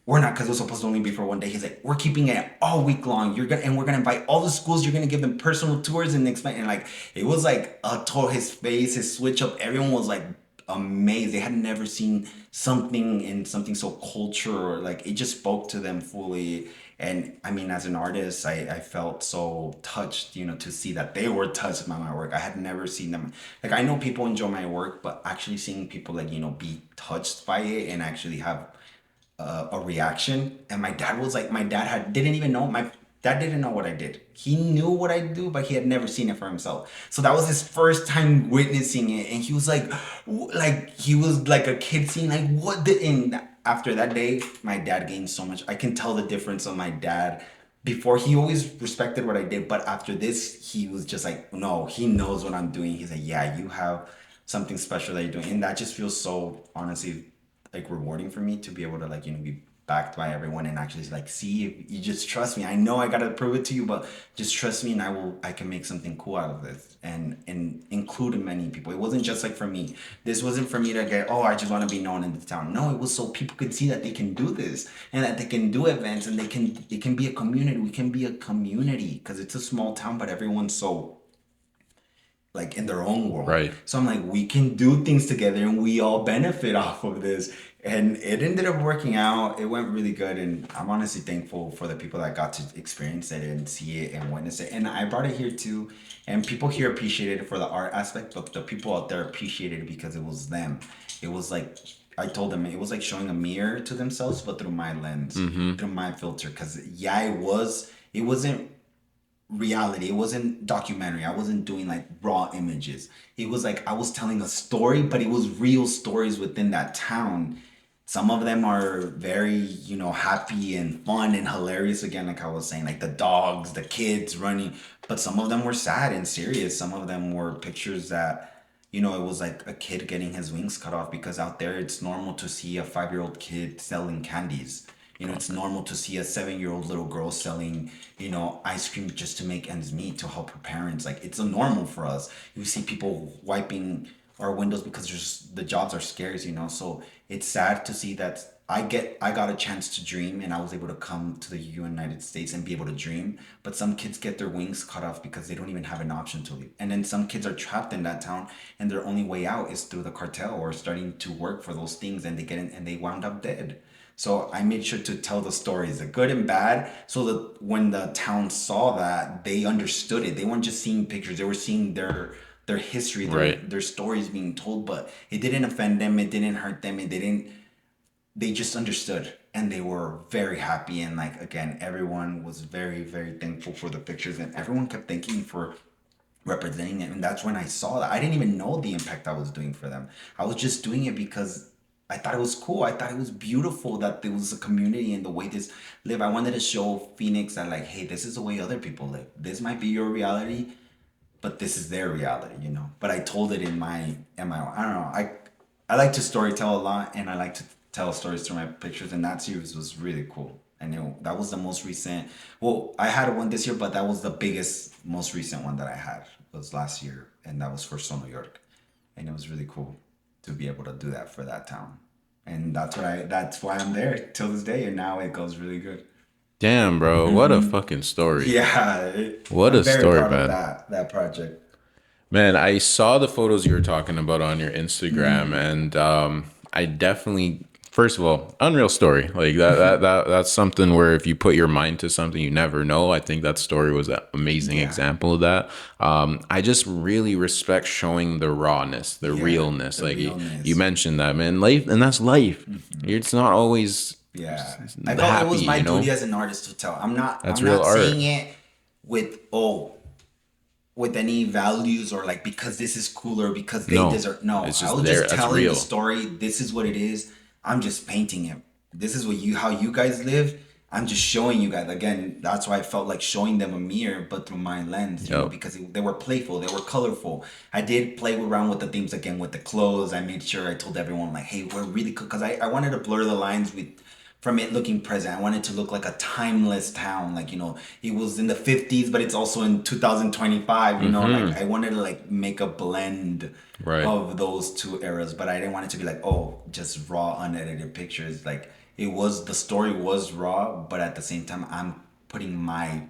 "We're not, because it was supposed to only be for one day." He's like, "We're keeping it all week long. We're gonna invite all the schools. You're gonna give them personal tours and explain." And like, it was like a total, his face, his switch up. Everyone was like amazed. They had never seen something so cultural. Like, it just spoke to them fully. And I mean, as an artist, I felt so touched, you know, to see that they were touched by my work. I had never seen them. Like, I know people enjoy my work, but actually seeing people, like, you know, be touched by it and actually have a reaction. And my dad was like, my dad had didn't even know my dad didn't know what I did. He knew what I do, but he had never seen it for himself. So that was his first time witnessing it, and he was like he was like a kid seeing like what the. And after that day, my dad gained so much. I can tell the difference of my dad. Before, he always respected what I did, but after this, he was just like, no, he knows what I'm doing. He's like, yeah, you have something special that you're doing, and that just feels so honestly like rewarding for me to be able to, like, you know, be backed by everyone and actually like, see, if you just trust me. I know I gotta prove it to you, but just trust me, and I can make something cool out of this, and include many people. It wasn't just like for me. This wasn't for me to get, oh, I just want to be known in the town. No, it was so people could see that they can do this, and that they can do events, and it can be a community. We can be a community because it's a small town, but everyone's so like in their own world. Right. So I'm like, we can do things together and we all benefit off of this. And it ended up working out. It went really good. And I'm honestly thankful for the people that got to experience it and see it and witness it. And I brought it here too. And people here appreciated it for the art aspect, but the people out there appreciated it because it was them. It was like, I told them it was like showing a mirror to themselves, but through my lens, through my filter. Because yeah, it wasn't reality. It wasn't documentary. I wasn't doing like raw images. It was like I was telling a story, but it was real stories within that town. Some of them are very, you know, happy and fun and hilarious. Again, like I was saying, like the dogs, the kids running. But some of them were sad and serious. Some of them were pictures that, you know, it was like a kid getting his wings cut off, because out there it's normal to see a 5-year-old kid selling candies. You know, it's normal to see a 7-year-old little girl selling, you know, ice cream just to make ends meet, to help her parents. Like, it's a normal for us. You see people wiping our windows because the jobs are scarce, you know. So it's sad to see that I got a chance to dream, and I was able to come to the United States and be able to dream. But some kids get their wings cut off because they don't even have an option to leave. And then some kids are trapped in that town, and their only way out is through the cartel or starting to work for those things, and they get in and they wound up dead. So I made sure to tell the stories, the good and bad, so that when the town saw that, they understood it. They weren't just seeing pictures; they were seeing their history, Right. their stories being told. But it didn't offend them. It didn't hurt them. It didn't. They just understood, and they were very happy. And like, again, everyone was very, very thankful for the pictures, and everyone kept thanking me for representing it. And that's when I saw that. I didn't even know the impact I was doing for them. I was just doing it because I thought it was cool. I thought it was beautiful that there was a community and the way this live. I wanted to show Phoenix that, like, hey, this is the way other people live. This might be your reality, but this is their reality, you know. But I told it in my own. I don't know. I like to storytell a lot, and I like to tell stories through my pictures. And that series was really cool. And that was the most recent. Well, I had one this year, but that was the biggest, most recent one that I had, was last year, and that was for New York, and it was really cool to be able to do that for that town. And that's why I'm there till this day, and now it goes really good. Damn, bro. What a fucking story. Yeah, What I'm a very story, proud of man. that project. Man, I saw the photos you were talking about on your Instagram, and I definitely, first of all, unreal story. Like that's something where if you put your mind to something, you never know. I think that story was an amazing Yeah, example of that. I just really respect showing the rawness, the yeah, realness. the Like you realness. mentioned that, man. Life, and that's life. It's not always Yeah, I felt it happy, was my you duty know. as an artist to tell. That's I'm real not saying art. it with with any values or like because this is cooler because they No, deserve. No, it's I just was there. just That's telling the real. story. This is what it is. I'm just painting it. This is what you how you guys live. I'm just showing you guys again. That's why I felt like showing them a mirror, but through my lens, Yep. because they were playful, they were colorful. I did play around with the themes again with the clothes. I made sure I told everyone like, hey, we're really cool because I wanted to blur the lines with from it looking present. I want it to look like a timeless town. Like, it was in the 50s, but it's also in 2025, like I wanted to like make a blend Right. of those two eras, but I didn't want it to be like, oh, just raw, unedited pictures. Like the story was raw, but at the same time, I'm putting my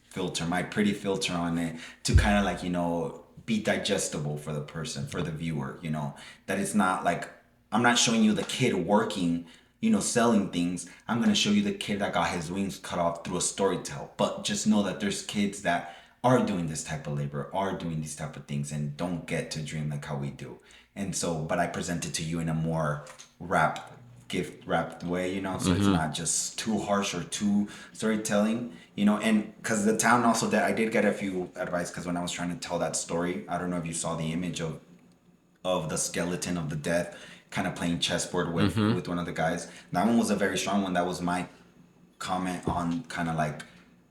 filter, my pretty filter on it to kind of like, be digestible for the person, for the viewer, that it's not like I'm not showing you the kid working, selling things. I'm going to show you the kid that got his wings cut off through a storytell. But just know that there's kids that are doing this type of labor, are doing these type of things, and don't get to dream like how we do. And so, but I present it to you in a more wrapped, gift wrapped way, so it's not just too harsh or too storytelling, and because the town also that I did get a few advice because when I was trying to tell that story, I don't know if you saw the image of the skeleton of the death kind of playing chessboard with one of the guys. That one was a very strong one. That was my comment on kind of like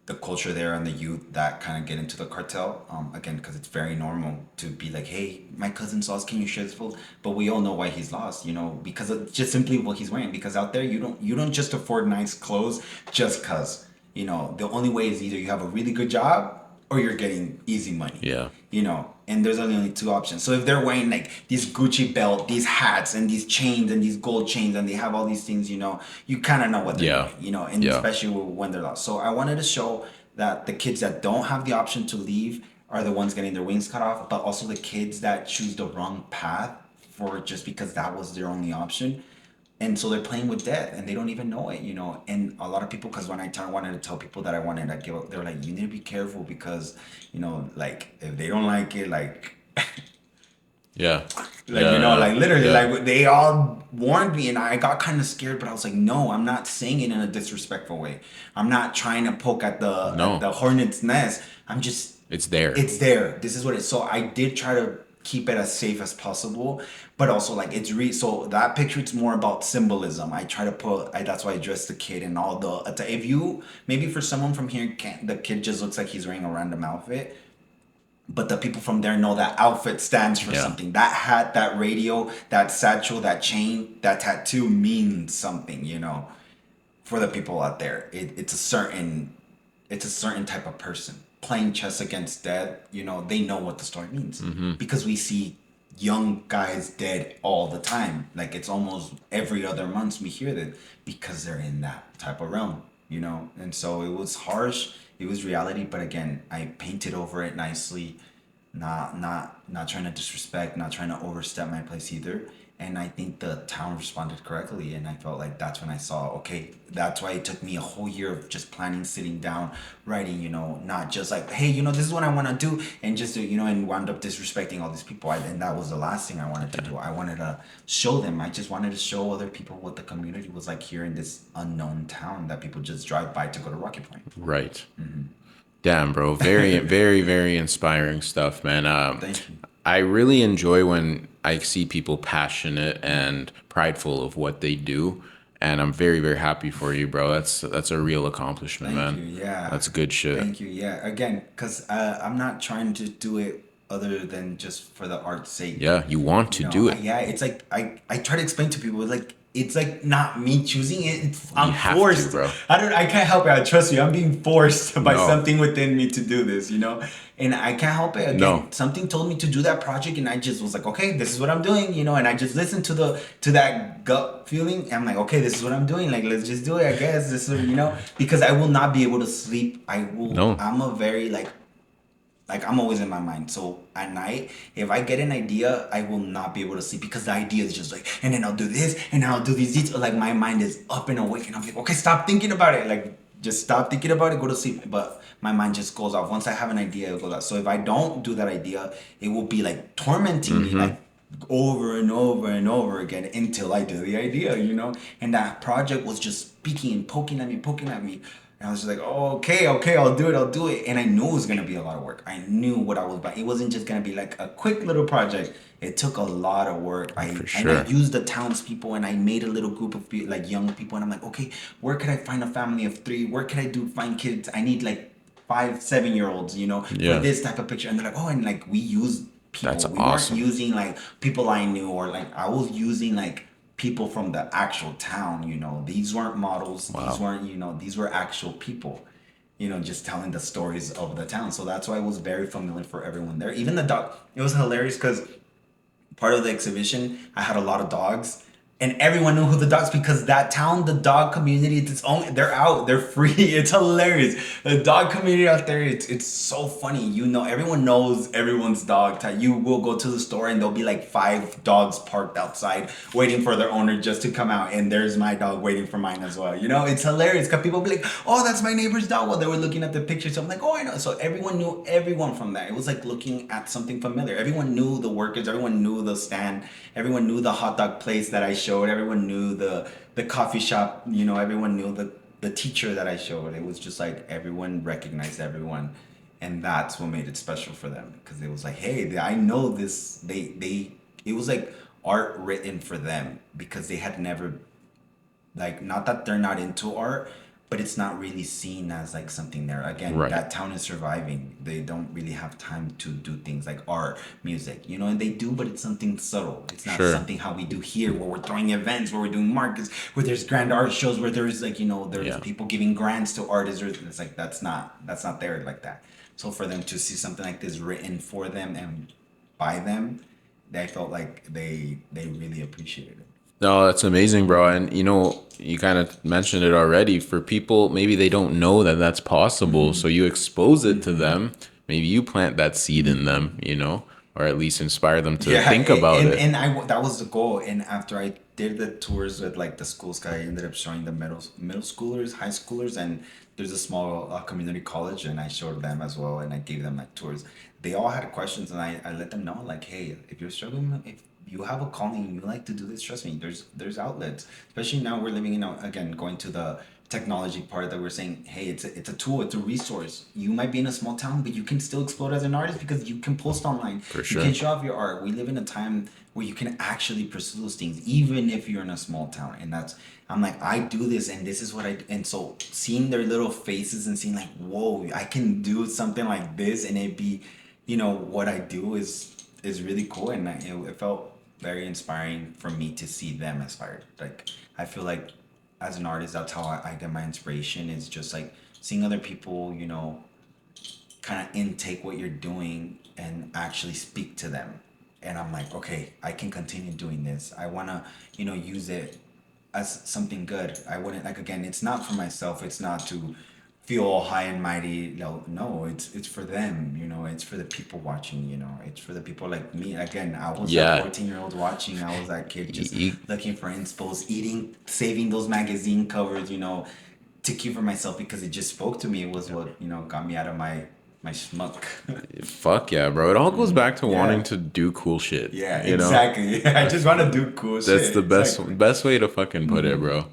the culture there and the youth that kind of get into the cartel. Again, because it's very normal to be like, hey, my cousin's lost. Can you share this food? But we all know why he's lost. Because of just simply what he's wearing. Because out there, you don't just afford nice clothes just cause. The only way is either you have a really good job or you're getting easy money. Yeah. And there's only two options. So if they're wearing like this Gucci belt, these hats, and these chains, and these gold chains, and they have all these things, you kind of know what they're Yeah. doing, and Yeah. especially when they're lost. So I wanted to show that the kids that don't have the option to leave are the ones getting their wings cut off, but also the kids that choose the wrong path for just because that was their only option, and so they're playing with death and they don't even know it, and a lot of people, because when wanted to tell people that I wanted to give up, they're like, you need to be careful because like if they don't like it, like Yeah. like Yeah. like literally, Yeah. like they all warned me and I got kind of scared, but I was like, no, I'm not saying it in a disrespectful way. I'm not trying to poke at No. the hornet's nest. I'm just It's there. it's there. This is what it is. So I did try to keep it as safe as possible, but also like so that picture, it's more about symbolism. I try to that's why I dressed the kid and all if you maybe for someone from here, can't the kid just looks like he's wearing a random outfit, but the people from there know that outfit stands for Yeah. something. That hat, that radio, that satchel, that chain, that tattoo means something, for the people out there. It's a certain type of person playing chess against death. They know what the story means because we see young guys dead all the time. Like it's almost every other month we hear that because they're in that type of realm. And so it was harsh. It was reality, but again, I painted over it nicely, not trying to disrespect, not trying to overstep my place either. And I think the town responded correctly, and I felt like that's when I saw, okay, that's why it took me a whole year of just planning, sitting down, writing, not just like, hey, this is what I want to do, and just and wound up disrespecting all these people. And that was the last thing I wanted to do. I wanted to show them. I just wanted to show other people what the community was like here in this unknown town that people just drive by to go to Rocky Point. Right. Damn, bro. Very, very, very inspiring stuff, man. Thank you. I really enjoy when I see people passionate and prideful of what they do, and I'm very, very happy for you, bro. That's a real accomplishment, Thank man. you. Yeah. That's good shit. Thank you. Yeah. Again, because I'm not trying to do it other than just for the art's sake. Yeah, you want to do it. Yeah. It's like I try to explain to people like it's like not me choosing it. I'm have to, forced. bro. I can't help it. I trust you. I'm being forced by No. something within me to do this. And I can't help it. Again, No. something told me to do that project, and I just was like, okay, this is what I'm doing. And I just listened to that gut feeling. I'm like, okay, this is what I'm doing. Like, let's just do it. I guess this is because I will not be able to sleep. No. I'm a very like I'm always in my mind. So at night, if I get an idea, I will not be able to sleep because the idea is just like, and then I'll do this, and then I'll do these details. Like my mind is up and awake, and I'm like, okay, stop thinking about it. Like just stop thinking about it, go to sleep. But my mind just goes off. Once I have an idea, it goes off. So if I don't do that idea, it will be like tormenting me, like over and over and over again until I do the idea, And that project was just speaking and poking at me, And I was just like, oh, okay, I'll do it. And I knew it was gonna be a lot of work. I knew what I was buying. It wasn't just gonna be like a quick little project. It took a lot of work. I For and I sure. used the townspeople and I made a little group of like young people. And I'm like, okay, where could I find a family of three? Where could I do find kids? I need like 5, 7 year olds, for Yeah. this type of picture. And they're like, oh, and like we use That's people. We weren't awesome. using like people I knew or like I was using like people from the actual town. These weren't models. These Wow. weren't, these were actual people, just telling the stories of the town. So that's why it was very familiar for everyone there. Even the dog, it was hilarious because part of the exhibition, I had a lot of dogs, and everyone knew who the dogs because that town, the dog community, it's its own. They're out, they're free. It's hilarious. The dog community out there, it's so funny. Everyone knows everyone's dog. You will go to the store and there'll be like 5 dogs parked outside waiting for their owner just to come out, and there's my dog waiting for mine as well. It's hilarious because people be like, "Oh, that's my neighbor's dog." Well, they were looking at the pictures. So I'm like, "Oh, I know." So everyone knew everyone from that. It was like looking at something familiar. Everyone knew the workers. Everyone knew the stand. Everyone knew the hot dog place that I showed. Everyone knew the coffee shop. Everyone knew the teacher that I showed. It was just like everyone recognized everyone, and that's what made it special for them because it was like, hey, I know this. They it was like art written for them because they had never, like, not that they're not into art, but it's not really seen as like something there. Again, Right. that town is surviving. They don't really have time to do things like art, music, and they do, but it's something subtle. It's not Sure. something how we do here, where we're throwing events, where we're doing markets, where there's grand art shows, where there's like, there's Yeah. people giving grants to artists. It's like that's not there like that. So for them to see something like this written for them and by them, I felt like they really appreciated it. No, that's amazing, bro. And you kind of mentioned it already. For people, maybe they don't know that that's possible. So you expose it to them. Maybe you plant that seed in them, or at least inspire them to Yeah, think about and it. and that was the goal. And after I did the tours with like the schools, I ended up showing the middle schoolers, high schoolers, and there's a small community college, and I showed them as well, and I gave them like tours. They all had questions, and I let them know like, hey, if you're struggling, if you have a calling, and you like to do this, trust me, there's outlets. Especially now we're living in again going to the technology part that we're saying, hey, it's a tool, it's a resource. You might be in a small town, but you can still explode as an artist because you can post online, For you can sure. show off your art. We live in a time where you can actually pursue those things, even if you're in a small town. And I'm like, I do this, and this is what and so seeing their little faces and seeing like, whoa, I can do something like this, and it be, what I do is really cool, and it felt very inspiring for me to see them inspired. Like I feel like as an artist, that's how I get my inspiration. Is just like seeing other people, kind of intake what you're doing and actually speak to them. And I'm like, okay, I can continue doing this. I want to, use it as something good. I wouldn't, like, again, it's not for myself. It's not to feel all high and mighty. No, it's for them. It's for the people watching. It's for the people like me. Again, I was that Yeah. 14-year-old watching. I was that kid just You, looking for inspos, eating, saving those magazine covers. To keep for myself because it just spoke to me. It was what got me out of my schmuck. fuck yeah, bro. It all goes back to wanting Yeah, to do cool shit, yeah, you know? exactly. I just want to do cool That's shit. the Exactly. best way to fucking put it, bro.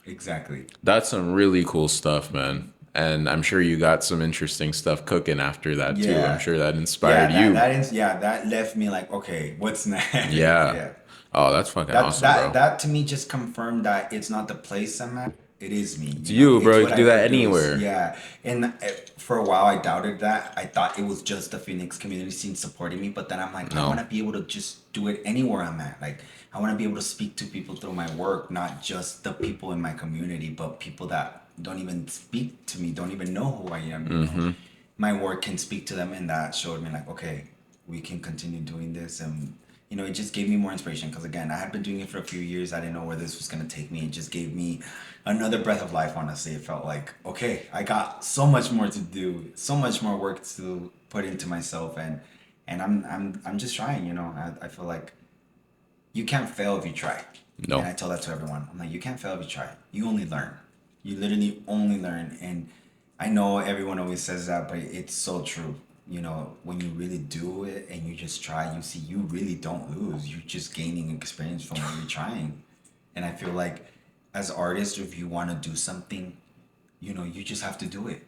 Exactly. That's some really cool stuff, man. And I'm sure you got some interesting stuff cooking after that too. I'm Yeah. sure that Yeah, inspired that you. that is yeah, that left me like, okay, what's next? Yeah. Yeah. Oh, that's fucking That awesome, that bro. that to me just confirmed that it's not the place I'm at. It is me. It's you, bro. It's You what can I do that produce. anywhere. Yeah. And for a while, I doubted that. I thought it was just the Phoenix community scene supporting me. But then I'm like, I want No, to be able to just do it anywhere I'm at. Like, I want to be able to speak to people through my work, not just the people in my community, but people that don't even speak to me, don't even know who I am. My work can speak to them, and that showed me like, okay, we can continue doing this. And it just gave me more inspiration because again, I had been doing it for a few years. I didn't know where this was going to take me. It just gave me another breath of life. Honestly, it felt like, okay, I got so much more to do, so much more work to put into myself. And I'm just trying. I feel like you can't fail if you try. And no. I tell that to everyone. I'm like, you can't fail if you try. You only learn. You literally only learn. And I know everyone always says that, but it's so true. When you really do it and you just try, you see you really don't lose. You're just gaining experience from what you're trying. And I feel like as artists, if you want to do something, you just have to do it.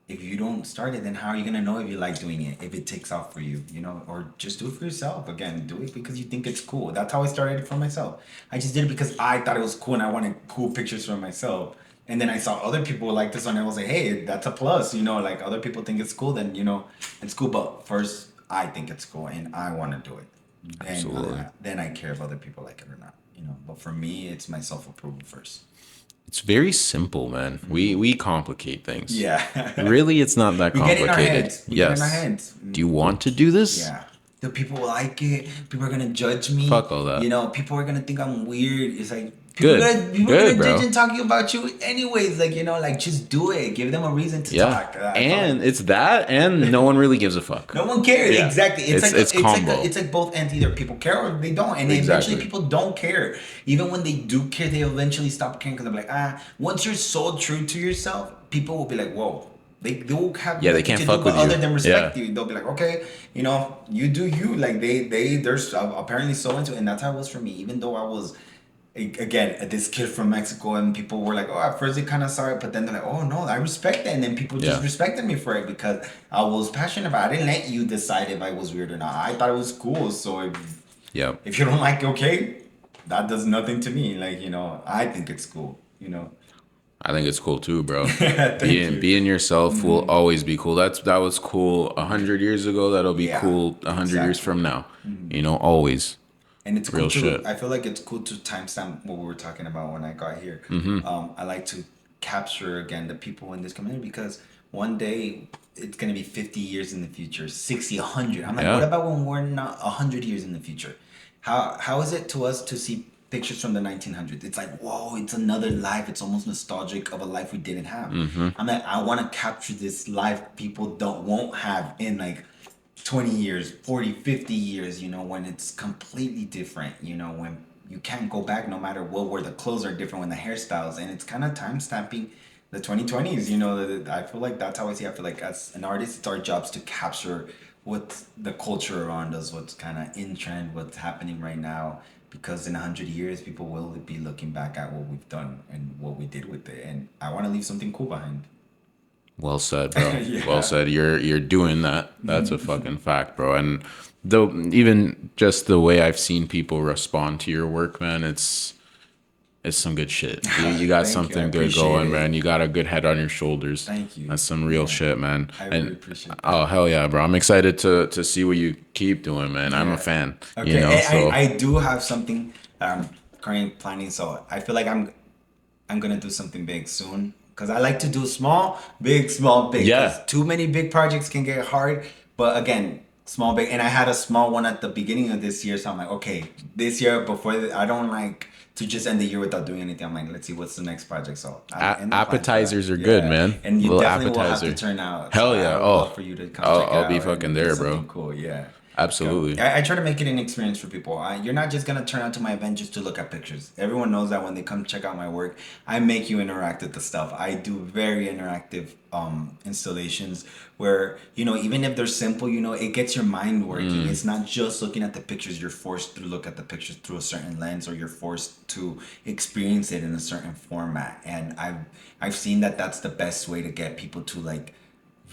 If you don't start it, then how are you gonna know if you like doing it? If it takes off for you, or just do it for yourself. Again, do it because you think it's cool. That's how I started it for myself. I just did it because I thought it was cool and I wanted cool pictures for myself. And then I saw other people like this one and I was like, hey, that's a plus. Like other people think it's cool, then it's cool. But first, I think it's cool and I want to do it. Absolutely. Then I care if other people like it or not. But for me, it's my self approval first. It's very simple, man. We complicate things. Yeah. Really, it's not that We get in our complicated. heads. We get in our Yes. heads. Do you want to do this? Yeah. The people will like it. People are gonna judge me. Fuck all that. People are gonna think I'm weird. It's like Good. people are Good, gonna judge bro. and talk about you anyways. Like just do it. Give them a reason to Yeah. talk. And it's that, and no one really gives a fuck. No one cares. Yeah. Exactly. It's combo. It's like both ends. Either people care or they don't, and Exactly. eventually people don't care. Even when they do care, they eventually stop caring because they're like, once you're so true to yourself, people will be like, whoa. They will have Yeah, they nothing can't to fuck do with but you. other than respect Yeah. you. They'll be like, okay, you do you. Like they're apparently so into it, and that's how it was for me. Even though I was again this kid from Mexico, and people were like, oh, at first they kind of saw it, but then they're like, oh no, I respect it, and then people just Yeah. respected me for it because I was passionate about it. I didn't let you decide if I was weird or not. I thought it was cool. So Yep. if you don't like it, okay, that does nothing to me. Like I think it's cool. I think it's cool too, bro. Thank you. Being yourself will always be cool. That was cool 100 years ago. That'll be Yeah, cool 100 years exactly. from now. Always. And it's cool Real to, shit. I feel like it's cool to timestamp what we were talking about when I got here. I like to capture again the people in this community because one day it's going to be 50 years in the future, 60, 100. I'm like, Yeah. what about when we're not 100 years in the future? How is it to us to see pictures from the 1900s? It's like, whoa, it's another life. It's almost nostalgic of a life we didn't have. I'm like, I want to capture this life people won't have in like 20 years, 40, 50 years, when it's completely different, when you can't go back no matter what, where the clothes are different, when the hairstyles, and it's kind of time stamping the 2020s, I feel like that's how I see it. I feel like as an artist, it's our jobs to capture what's the culture around us, what's kind of in trend, what's happening right now. Because in 100 years, people will be looking back at what we've done and what we did with it. And I want to leave something cool behind. Well said, bro. Yeah. Well said. You're doing that. That's a fucking fact, bro. And though even just the way I've seen people respond to your work, man, it's some good shit. You got Thank you. I something good appreciate going, it. man. You got a good head on your shoulders. Thank you. That's some real Yeah. shit, man. I And really appreciate that. oh hell yeah, bro. I'm excited to see what you keep doing, man. I'm Yeah. a fan. Okay, So and I do have something currently planning, so I feel like I'm gonna do something big soon because I like to do small, big, small, big. Yeah. 'Cause too many big projects can get hard, but again, small, big, and I had a small one at the beginning of this year, so I'm like, okay, this year I don't like to just end the year without doing anything. I'm like, let's see what's the next project. So appetizers are good, man. And you Little definitely will have to appetizer. turn out. Hell So yeah. I would Oh, love for you to come check it I'll be out fucking and do there, bro. something cool. Yeah. Absolutely. I try to make it an experience for people. You're not just gonna turn out to my event just to look at pictures. Everyone knows that when they come check out my work, I make you interact with the stuff. I do very interactive installations where even if they're simple, it gets your mind working. It's not just looking at the pictures. You're forced to look at the pictures through a certain lens, or you're forced to experience it in a certain format. And I've seen that that's the best way to get people to like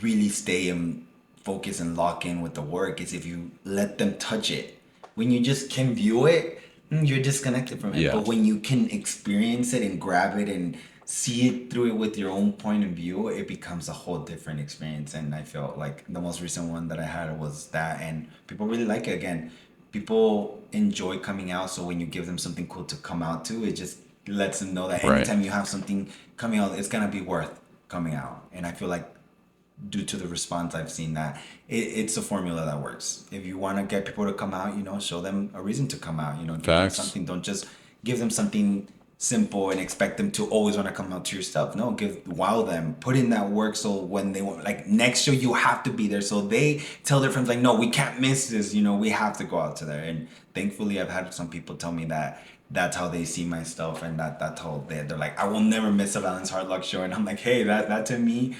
really stay in focus and lock in with the work is if you let them touch it. When you just can view it, you're disconnected from it. Yeah. But when you can experience it and grab it and see it through it with your own point of view, it becomes a whole different experience. And I felt like the most recent one that I had was that, and people really like it. Again, people enjoy coming out, so when you give them something cool to come out to, it just lets them know that Right. anytime you have something coming out, it's gonna be worth coming out. And I feel like due to the response I've seen that it's a formula that works. If you want to get people to come out, show them a reason to come out. Give them Facts. something. Don't just give them something simple and expect them to always want to come out to your stuff. No, wow them. Put in that work so when they want, like next show, you have to be there. So they tell their friends like, no, we can't miss this. We have to go out to there. And thankfully, I've had some people tell me that that's how they see my stuff, and that's how they're like, I will never miss a Valence HEARTLOCK show. And I'm like, hey, that to me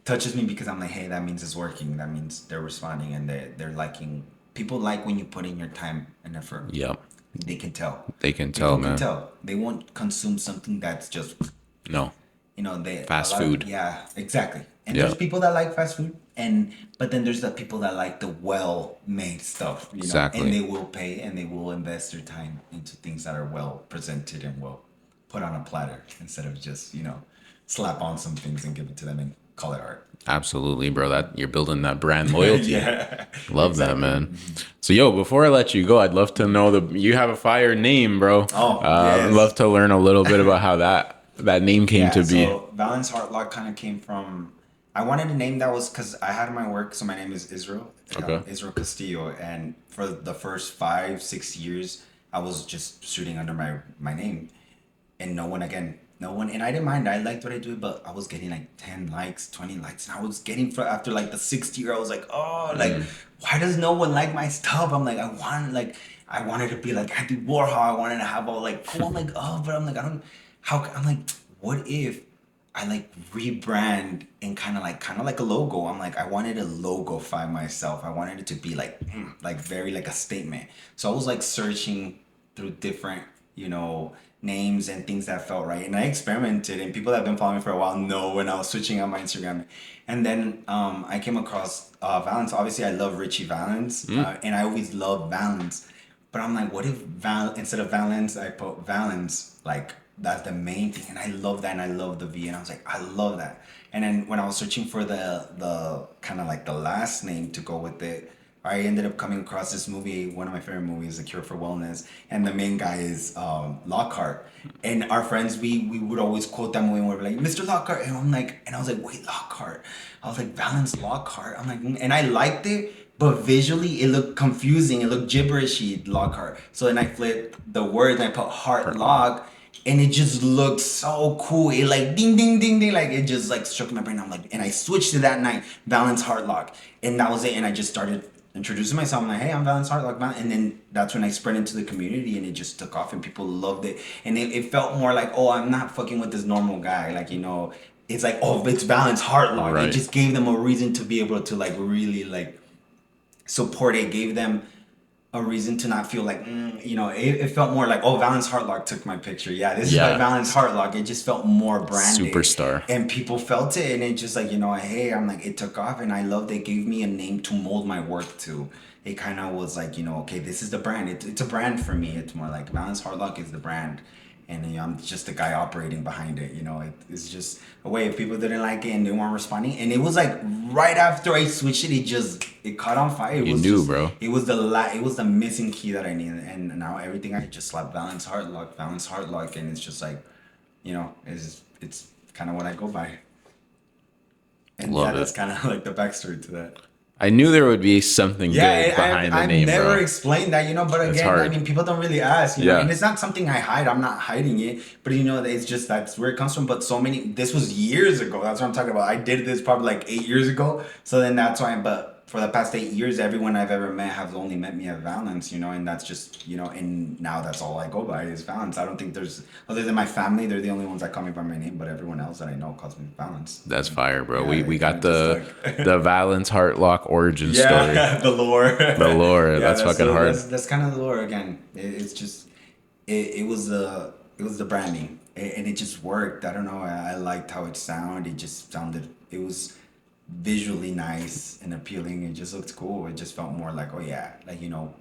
touches me because I'm like, hey, that means it's working. That means they're responding and they're liking. People like when you put in your time and effort. Yep. They can tell. They can tell, People man. can tell. They won't consume something that's just, No. they a Fast lot of food. yeah, exactly. And Yeah, there's people that like fast food, and but then there's the people that like the well-made stuff, and exactly. they will pay and they will invest their time into things that are well presented and well put on a platter instead of just slap on some things and give it to them and call it art. Absolutely, bro. That you're building that brand loyalty. Yeah, Love that, exactly. man. So, yo, before I let you go, I'd love to know you have a fire name, bro. Oh I'd yes. love to learn a little bit about how that name came Yeah, to be. so Valence Heartlock kind of came from. I wanted a name that was because I had my work. So my name is Israel, Okay. Israel Castillo, and for the first 5 6 years, I was just shooting under my name, and no one, and I didn't mind. I liked what I do, but I was getting like 10 likes, 20 likes, and I was getting after like the 6th year, I was like, oh, like why does no one like my stuff? I'm like, I wanted to be like Andy Warhol. I wanted to have all like cool. I'm like, oh, but I'm like, I don't. I'm like, what if I like rebrand and kind of like a logo. I'm like, I wanted a logofy myself. I wanted it to be like like very like a statement. So I was like searching through different, names and things that felt right. And I experimented, and people that have been following me for a while know when I was switching on my Instagram. And then I came across Valence. Obviously, I love Richie Valence, and I always love Valence. But I'm like, what if instead of Valence, I put Valence, like that's the main thing, and I love that, and I love the V, and I was like, I love that. And then when I was searching for the kind of like the last name to go with it, I ended up coming across this movie, one of my favorite movies, The Cure for Wellness, and the main guy is Lockhart. And our friends, we would always quote that movie, and we're like, Mr. Lockhart, and I'm like, and I was like, wait, Lockhart. I was like, Valence Lockhart. I'm like, and I liked it. But visually, it looked confusing. It looked gibberishy, Lockhart. So then I flipped the words and I put heart Heart lock. lock, and it just looked so cool. It like ding ding ding ding, like it just like struck my brain. I'm like, and I switched to that night, Valence Heartlock, and that was it. And I just started introducing myself. I'm like, hey, I'm Valence Heartlock, and then that's when I spread into the community, and it just took off, and people loved it, and it felt more like, oh, I'm not fucking with this normal guy, like It's like, oh, it's Valence Heartlock. It Right. just gave them a reason to be able to like really like support it, gave them a reason to not feel like it felt more like, oh, Valence Heartlock took my picture, yeah, this is my Yeah. Valence Heartlock. It just felt more branded, Superstar. and people felt it, and it just like, hey, I'm like, it took off, and I love they gave me a name to mold my work to. It kind of was like, okay, this is the brand. It's a brand for me. It's more like Valence Heartlock is the brand, and I'm just the guy operating behind it. It's just a way. If people didn't like it and they weren't responding, and it was like right after I switched it, it caught on fire. It You was knew, just bro. it was the missing key that I needed, and now everything I just slap Valence Heartlock, and it's just like, it's kind of what I go by, and yeah, Love that's it. kind of like the backstory to that. I knew there would be something Yeah, good behind the I've name, never bro. explained that, but It's again, I hard. mean, people don't really ask, Yeah. and it's not something I hide. I'm not hiding it, but it's just that's where it comes from. But this was years ago. That's what I'm talking about. I did this probably like 8 years ago. So then that's why, but for the past 8 years, everyone I've ever met has only met me as Valence, and that's just, and now that's all I go by is Valence. I don't think there's, other than my family, they're the only ones that call me by my name, but everyone else that I know calls me Valence. That's fire, bro. Yeah, We it kind got of just the Valence Heartlock origin story. yeah, the lore. The lore. Yeah, That's fucking hard. that's kind of the lore again. It's just it was the branding, and it just worked. I don't know. I liked how it sounded. It just sounded. It was visually nice and appealing. It just looked cool. It just felt more like, oh yeah, like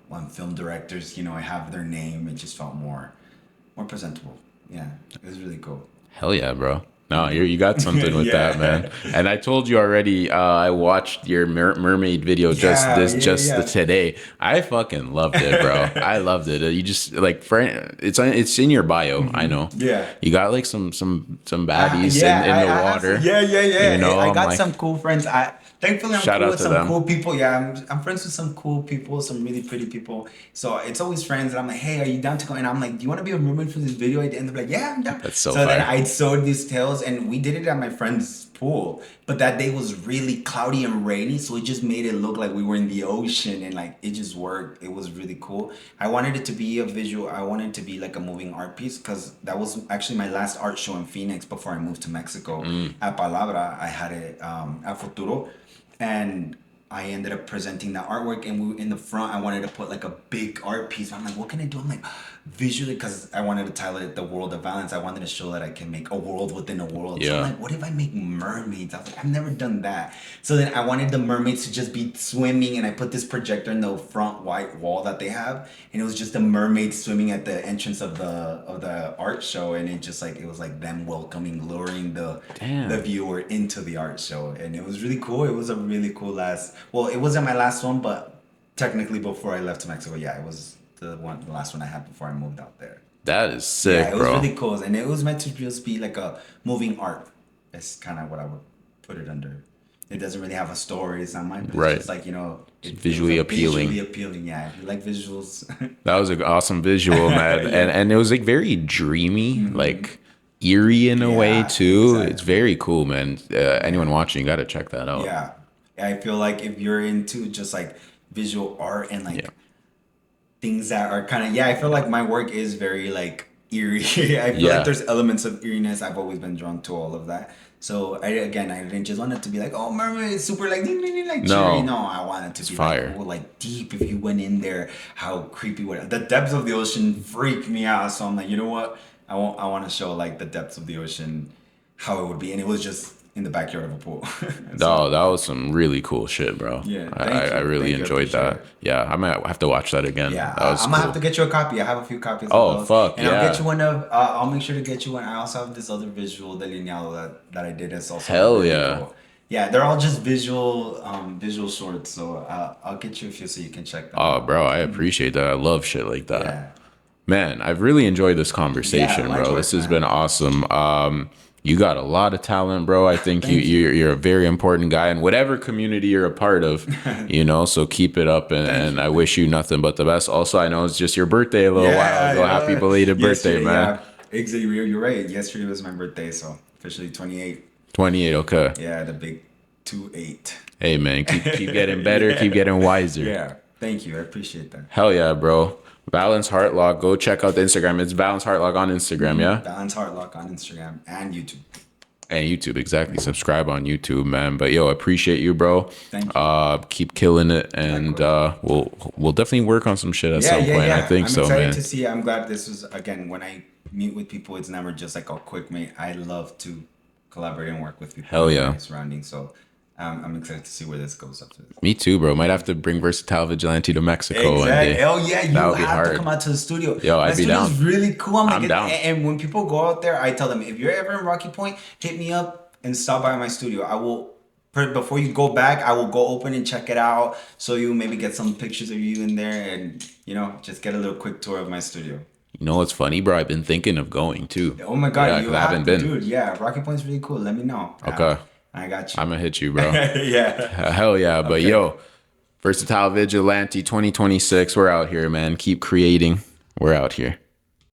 when film directors have their name, it just felt more presentable. Yeah, it was really cool. Hell yeah, bro. No, you got something with that, Yeah. man. And I told you already. I watched your mermaid video Yeah, yeah, just yeah. today. I fucking loved it, bro. I loved it. You just like it's in your bio. I know. Yeah. You got like some baddies in the I have water. yeah, yeah, yeah. I I'm got like, some cool friends. Thankfully I'm shout cool out with to some them. cool people. Yeah, I'm friends with some cool people, some really pretty people. So it's always friends, and I'm like, hey, are you down to go? And I'm like, do you want to be a mermaid for this video? And they're like, yeah, I'm down. That's so then fire. I sewed these tails, and we did it at my friend's pool. But that day was really cloudy and rainy, so it just made it look like we were in the ocean, and like it just worked. It was really cool. I wanted it to be a visual. I wanted it to be like a moving art piece, because that was actually my last art show in Phoenix before I moved to Mexico. At Palabra, I had it at Futuro, and I ended up presenting the artwork, and in the front I wanted to put like a big art piece. I'm like, what can I do? I'm like, visually, because I wanted to title it The World of Valence. I wanted to show that I can make a world within a world. So I'm Yeah. like, what if I make mermaids? I was like, I've never done that. So then I wanted the mermaids to just be swimming, and I put this projector in the front white wall that they have, and it was just the mermaids swimming at the entrance of the art show, and it was like them welcoming, luring the Damn. viewer into the art show, and it was really cool. It was a really cool well, it wasn't my last one, but technically before I left to Mexico, yeah, it was the last one I had before I moved out there. That is sick, Yeah, it was bro. really cool, and it was meant to just be like a moving art. That's kind of what I would put it under. It doesn't really have a story. It's not mine, but Right. it's just like, Visually appealing. Visually appealing, yeah. If you like visuals, That was an awesome visual, man. And it was like very dreamy, like eerie in a way Yeah, too. exactly. It's very cool, man. Anyone watching, you got to check that out. yeah. I feel like if you're into just like visual art and like Yeah. things that are kind of, I feel like my work is very like eerie. I feel Yeah. like there's elements of eeriness. I've always been drawn to all of that. So I didn't just want it to be like, oh, mermaid, super like ding, ding, ding, like No. cheery. No, I want it to be fire. like, oh, like deep. If you went in there, how creepy would the depths of the ocean freak me out. So I'm like, you know what? I want to show like the depths of the ocean, how it would be, and it was just in the backyard of a pool. Oh, that was some really cool shit, bro. Yeah, I thank you. really Thank you. I enjoyed appreciate that. it. Yeah, I might have to watch that again. Yeah, That was I'm cool. gonna have to get you a copy. I have a few copies. Oh, of those. fuck, And I'll yeah. get you one of. I'll make sure to get you one. I also have this other visual delineado that I did. It's also Hell really yeah. cool. Yeah, they're all just visual shorts. So I'll get you a few so you can check them. Oh, bro, I appreciate that. I love shit like that. Yeah. Man, I've really enjoyed this conversation, Yeah, bro. likewise, This has man. been awesome. You got a lot of talent, bro. I think you're a very important guy in whatever community you're a part of, so keep it up, and I wish you nothing but the best. Also, I know it's just your birthday a little while ago. Happy belated birthday, Yesterday, man. Yeah, exactly. You're right. Yesterday was my birthday, so officially 28. 28, okay. Yeah, the big 28. Hey, man, keep getting better, keep getting wiser. Yeah, thank you. I appreciate that. Hell yeah, bro. Valence HEARTLOCK. Go check out the Instagram. It's Valence HEARTLOCK on Instagram, yeah? Valence HEARTLOCK on Instagram and YouTube. And YouTube, exactly. Subscribe on YouTube, man. But yo, appreciate you, bro. Thank you. Keep killing it, and we'll definitely work on some shit at some point. I think I'm so, excited man. to see. I'm glad this was, again, when I meet with people, it's never just like a quick meet. I love to collaborate and work with people. Hell in yeah. my surroundings. So I'm excited to see where this goes up to. Me too, bro. Might have to bring Versatile Vigilante to Mexico one Exactly. day. Oh yeah, you That would be have to hard. come out to the studio. Yo, I'd My be studio's down. really cool. I'm down. And when people go out there, I tell them, if you're ever in Rocky Point, hit me up and stop by my studio. I will. Before you go back, I will go open and check it out, so you maybe get some pictures of you in there, and just get a little quick tour of my studio. You know what's funny, bro? I've been thinking of going too. Oh my god, Yeah, you 'cause I have haven't to, been. dude. Yeah, Rocky Point's really cool. Let me know. Okay. I got you. I'm gonna hit you, bro. Yeah. Hell yeah. But Okay. yo, Versatile Vigilante 2026. We're out here, man. Keep creating. We're out here.